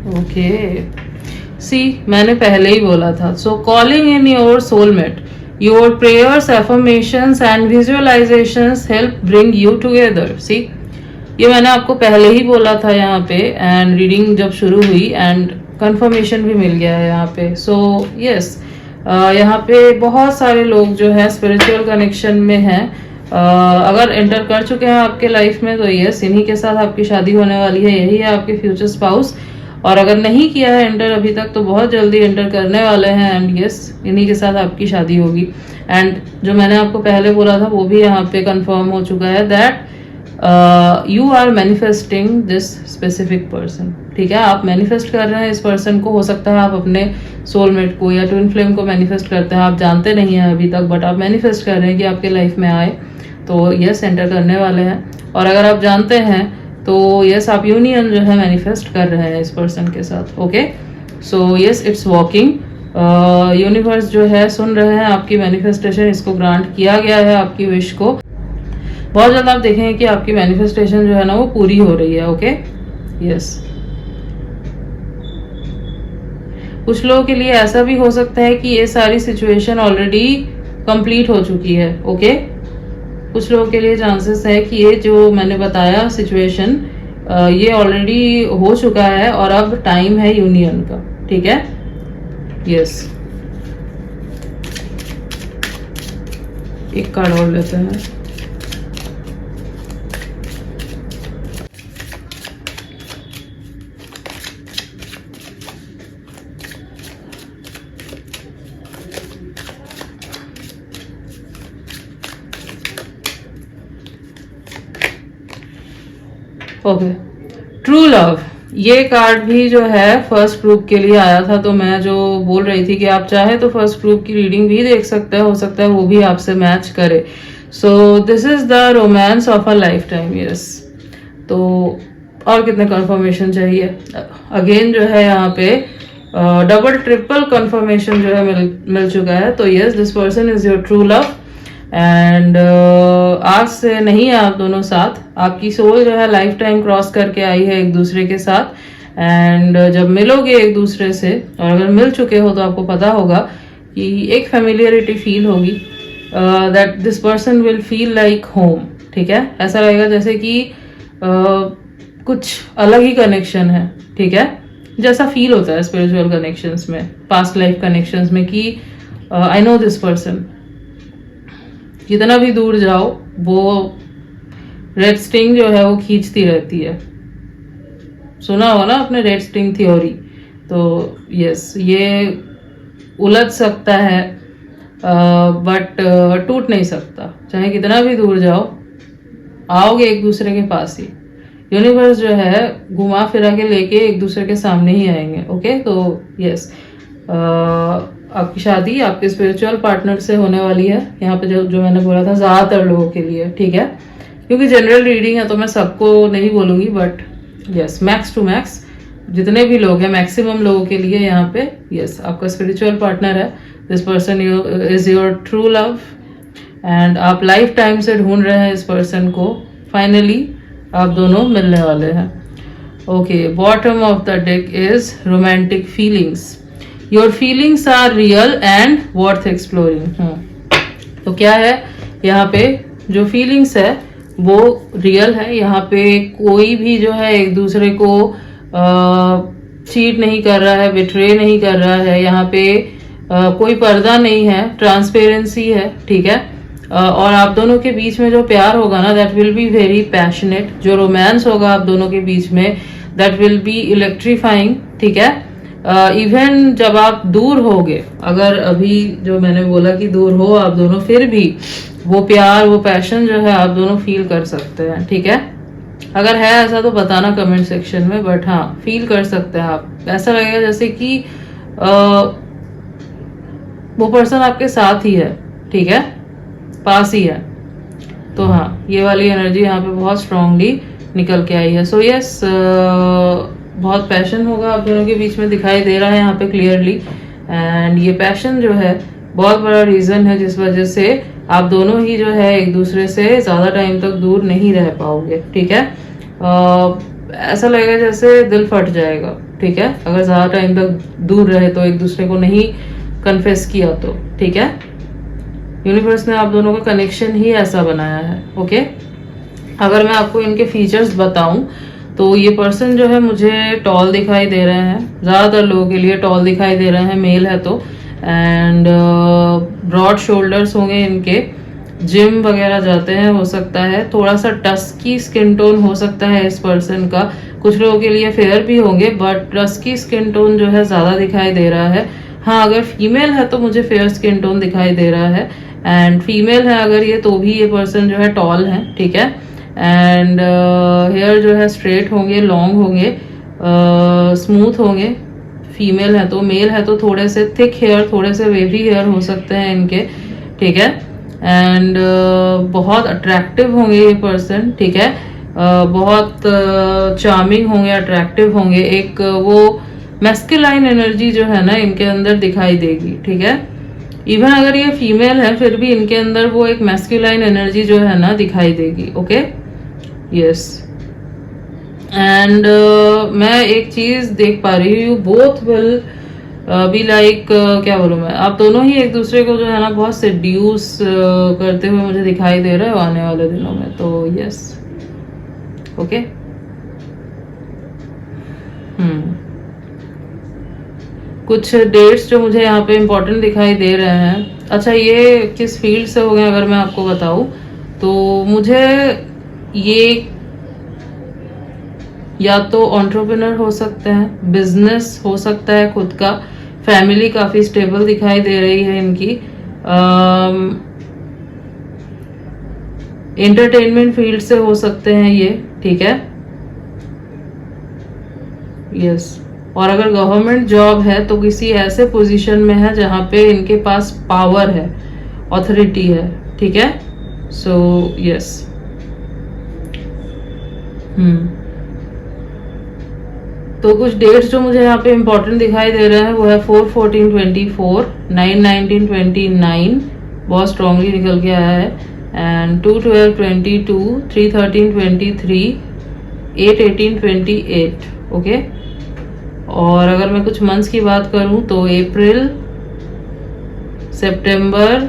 ओके सी, मैंने पहले ही बोला था। So calling in your soulmate, your prayers, affirmations and visualisations help bring you together. See, ये मैंने आपको पहले ही बोला था यहाँ पे, एंड रीडिंग जब शुरू हुई एंड कंफर्मेशन भी मिल गया है यहाँ पे। सो यस, यहाँ पे बहुत सारे लोग जो है स्पिरिचुअल कनेक्शन में हैं। अगर एंटर कर चुके हैं आपके लाइफ में तो यस, इन्हीं के साथ आपकी शादी होने वाली है, यही है आपके फ्यूचर स्पाउस। और अगर नहीं किया है एंटर अभी तक तो बहुत जल्दी एंटर करने वाले हैं, एंड यस, इन्हीं के साथ आपकी शादी होगी। एंड जो मैंने आपको पहले बोला था वो भी यहाँ पे कंफर्म हो चुका है, that you are manifesting this specific person. ठीक है, आप मैनिफेस्ट कर रहे हैं इस पर्सन को। हो सकता है आप अपने सोलमेट को या ट्विन फ्लेम को मैनिफेस्ट करते हैं, आप जानते नहीं हैं अभी तक, बट आप मैनिफेस्ट कर रहे हैं कि आपके लाइफ में आए, तो यस, एंटर करने वाले हैं। और अगर आप जानते हैं तो यस, आप यूनियन जो है मैनिफेस्ट कर रहे हैं इस पर्सन के साथ। Okay, so yes, it's working. Universe जो है सुन रहे हैं आपकी मैनिफेस्टेशन, इसको ग्रांट किया गया है आपकी विश को। बहुत जल्द आप देखेंगे कि आपकी मैनिफेस्टेशन जो है ना वो पूरी हो रही है। ओके यस, कुछ लोगों के लिए ऐसा भी हो सकता है कि ये सारी सिचुएशन ऑलरेडी कंप्लीट हो चुकी है। ओके, कुछ लोगों के लिए चांसेस है कि ये जो मैंने बताया सिचुएशन ये ऑलरेडी हो चुका है और अब टाइम है यूनियन का। ठीक है, यस, एक कार्ड और लेते हैं। ओके, ट्रू लव, ये कार्ड भी जो है फर्स्ट ग्रुप के लिए आया था। तो मैं जो बोल रही थी कि आप चाहे तो फर्स्ट ग्रुप की रीडिंग भी देख सकते हैं, हो सकता है वो भी आपसे मैच करे। सो this is the romance of a life time. Yes, तो और कितने कंफर्मेशन चाहिए? अगेन जो है यहाँ पे डबल ट्रिपल कंफर्मेशन जो है मिल चुका है। तो yes, this person is your true love and आज से नहीं है आप दोनों साथ, आपकी सोल जो है लाइफ टाइम क्रॉस करके आई है एक दूसरे के साथ। एंड जब मिलोगे एक दूसरे से, और अगर मिल चुके हो तो आपको पता होगा कि एक फेमिलियरिटी फील होगी, that this person will feel like home. ठीक है, ऐसा लगेगा जैसे कि कुछ अलग ही कनेक्शन है। ठीक है, जैसा फील होता है स्पिरिचुअल कनेक्शंस में, पास्ट लाइफ कनेक्शंस में, कि आई नो दिस पर्सन। जितना भी दूर जाओ वो रेड स्टिंग जो है वो खींचती रहती है। सुना हो ना आपने रेड स्टिंग थ्योरी? तो यस, ये उलझ सकता है बट टूट नहीं सकता। चाहे कितना भी दूर जाओ, आओगे एक दूसरे के पास ही। यूनिवर्स जो है घुमा फिरा के लेके एक दूसरे के सामने ही आएंगे। ओके, तो यस, आपकी शादी आपके स्पिरिचुअल पार्टनर से होने वाली है। यहाँ पे जो मैंने बोला था ज़्यादातर लोगों के लिए। ठीक है, क्योंकि जनरल रीडिंग है तो मैं सबको नहीं बोलूँगी, but yes, max to max जितने भी लोग हैं, मैक्सिमम लोगों के लिए यहाँ पे यस, आपका स्पिरिचुअल पार्टनर है। This person is your true love and आप लाइफ टाइम से ढूंढ रहे हैं इस पर्सन को। फाइनली आप दोनों मिलने वाले हैं। Okay, bottom of the deck is romantic feelings. Your feelings are real and worth exploring. तो क्या है यहाँ पे, जो फीलिंग्स है वो रियल है। यहाँ पे कोई भी जो है एक दूसरे को चीट नहीं कर रहा है, बिट्रे नहीं कर रहा है। यहाँ पे कोई पर्दा नहीं है, ट्रांसपेरेंसी है। ठीक है, और आप दोनों के बीच में जो प्यार होगा ना, that will be very passionate. जो रोमांस होगा आप दोनों के बीच में, दैट विल बी इलेक्ट्रीफाइंग। ठीक है, इवन जब आप दूर होगे, अगर अभी जो मैंने बोला कि दूर हो आप दोनों, फिर भी वो प्यार, वो पैशन जो है आप दोनों फील कर सकते हैं, ठीक है। अगर है ऐसा तो बताना कमेंट सेक्शन में, बट हाँ फील कर सकते हैं आप। ऐसा लगेगा जैसे कि वो पर्सन आपके साथ ही है, ठीक है, पास ही है। तो हाँ ये वाली एनर्जी यहाँ पे बहुत स्ट्रांगली निकल के आई है। सो यस, बहुत पैशन होगा आप दोनों के बीच में, दिखाई दे रहा है यहाँ पे क्लियरली। एंड ये पैशन जो है बहुत बड़ा रीजन है जिस वजह से आप दोनों ही जो है एक दूसरे से ज्यादा टाइम तक दूर नहीं रह पाओगे, ठीक है। ऐसा लगेगा जैसे दिल फट जाएगा, ठीक है, अगर ज्यादा टाइम तक दूर रहे तो, एक दूसरे को नहीं कन्फेस किया तो, ठीक है। यूनिवर्स ने आप दोनों का कनेक्शन ही ऐसा बनाया है, ओके। अगर मैं आपको इनके फीचर्स बताऊं तो ये पर्सन जो है मुझे टॉल दिखाई दे रहे हैं, ज्यादातर लोगों के लिए टॉल दिखाई दे रहे हैं, मेल है तो। एंड ब्रॉड शोल्डर्स होंगे इनके, जिम वगैरह जाते हैं, हो सकता है थोड़ा सा टस्की स्किन टोन हो सकता है इस पर्सन का। कुछ लोगों के लिए फेयर भी होंगे, बट टस्की स्किन टोन जो है ज्यादा दिखाई दे रहा है। हाँ अगर फीमेल है तो मुझे फेयर स्किन टोन दिखाई दे रहा है, एंड फीमेल है अगर ये तो भी ये पर्सन जो है टॉल है, ठीक है। एंड हेयर जो है स्ट्रेट होंगे, लॉन्ग होंगे, स्मूथ होंगे, फीमेल है तो। मेल है तो थोड़े से थिक हेयर, थोड़े से वेवी हेयर हो सकते हैं इनके, ठीक है। एंड बहुत अट्रैक्टिव होंगे ये पर्सन, ठीक है। बहुत चार्मिंग होंगे, अट्रैक्टिव होंगे, एक वो मैस्कुलाइन एनर्जी जो है ना इनके अंदर दिखाई देगी, ठीक है। इवन अगर ये फीमेल है फिर भी इनके अंदर वो एक मैस्कुलाइन एनर्जी जो है ना दिखाई देगी, ओके, यस। एंड मैं एक चीज देख पा रही हूँ, बोथ विल बी लाइक, क्या बोलूं मैं, आप दोनों ही एक दूसरे को जो है ना बहुत सेड्यूस करते हुए मुझे दिखाई दे रहा है आने वाले दिनों में, तो यस, ओके। कुछ डेट्स जो मुझे यहाँ पे इम्पोर्टेंट दिखाई दे रहे हैं। अच्छा ये किस फील्ड से हो गए अगर मैं आपको बताऊं तो मुझे ये या तो एंटरप्रेन्योर हो सकते हैं, बिजनेस हो सकता है खुद का, फैमिली काफी स्टेबल दिखाई दे रही है इनकी, एंटरटेनमेंट फील्ड से हो सकते हैं ये, ठीक है, यस। और अगर गवर्नमेंट जॉब है तो किसी ऐसे पोजीशन में है जहां पे इनके पास पावर है, ऑथोरिटी है, ठीक है। सो यस, तो कुछ डेट्स जो मुझे यहाँ पे इम्पोर्टेंट दिखाई दे रहे हैं वो है 4/14/24, 9/19/29 बहुत स्ट्रांगली निकल के आया है, एंड 2/12/22, 3/13/23, 8/18/28, ओके। और अगर मैं कुछ मंथ्स की बात करूं तो अप्रैल, सितंबर,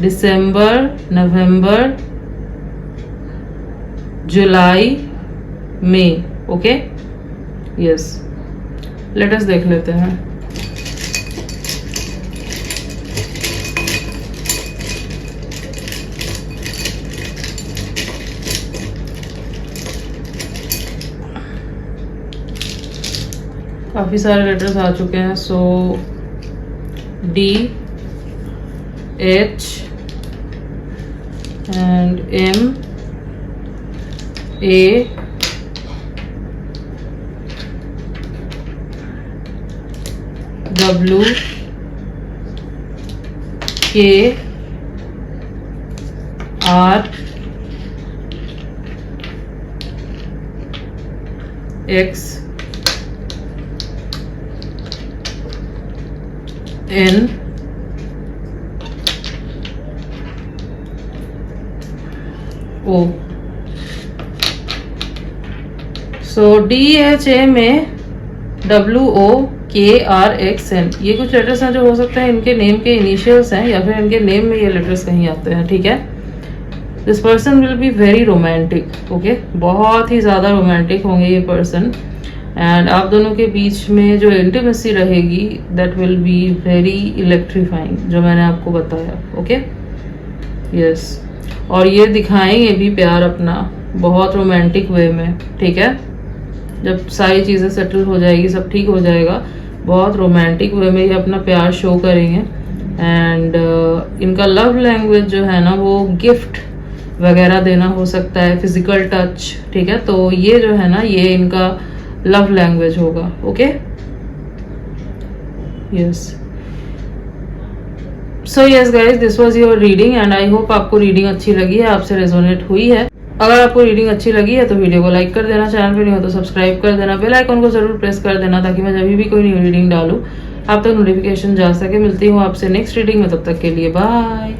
दिसंबर, नवंबर, जुलाई, मई, ओके, यस। लेट अस देख लेते हैं। काफी सारे लेटर्स आ चुके हैं, so D, H and M, A, W, K, R, X, N, O. So D, H, M, A, W, O, K, R, X, N, ये कुछ लेटर्स हैं जो हो सकते हैं इनके नेम के इनिशियल्स हैं या फिर इनके नेम में ये लेटर्स कहीं आते हैं, ठीक है। This person will be very romantic, okay, बहुत ही ज्यादा रोमांटिक होंगे ये पर्सन, एंड आप दोनों के बीच में जो इंटीमेसी रहेगी that will be very electrifying, जो मैंने आपको बताया, ओके, यस। और ये दिखाएंगे भी प्यार अपना बहुत रोमांटिक वे में, ठीक है। जब सारी चीजें सेटल हो जाएगी, सब ठीक हो जाएगा, बहुत रोमांटिक वे में ये अपना प्यार शो करेंगे। एंड इनका लव लैंग्वेज जो है ना वो गिफ्ट वगैरह देना हो सकता है, फिजिकल टच, ठीक है। तो ये जो है ना ये इनका लव लैंग्वेज होगा। Okay, yes. So yes guys, this was your reading and I hope आपको रीडिंग अच्छी लगी है, आपसे रेजोनेट हुई है। अगर आपको रीडिंग अच्छी लगी है तो वीडियो को लाइक कर देना, चैनल पे नहीं हो तो सब्सक्राइब कर देना, बेल आइकन को जरूर प्रेस कर देना ताकि मैं जब भी कोई न्यू रीडिंग डालूं आप तक नोटिफिकेशन जा सके। मिलती हूँ आपसे नेक्स्ट रीडिंग में, तब तक के लिए बाय।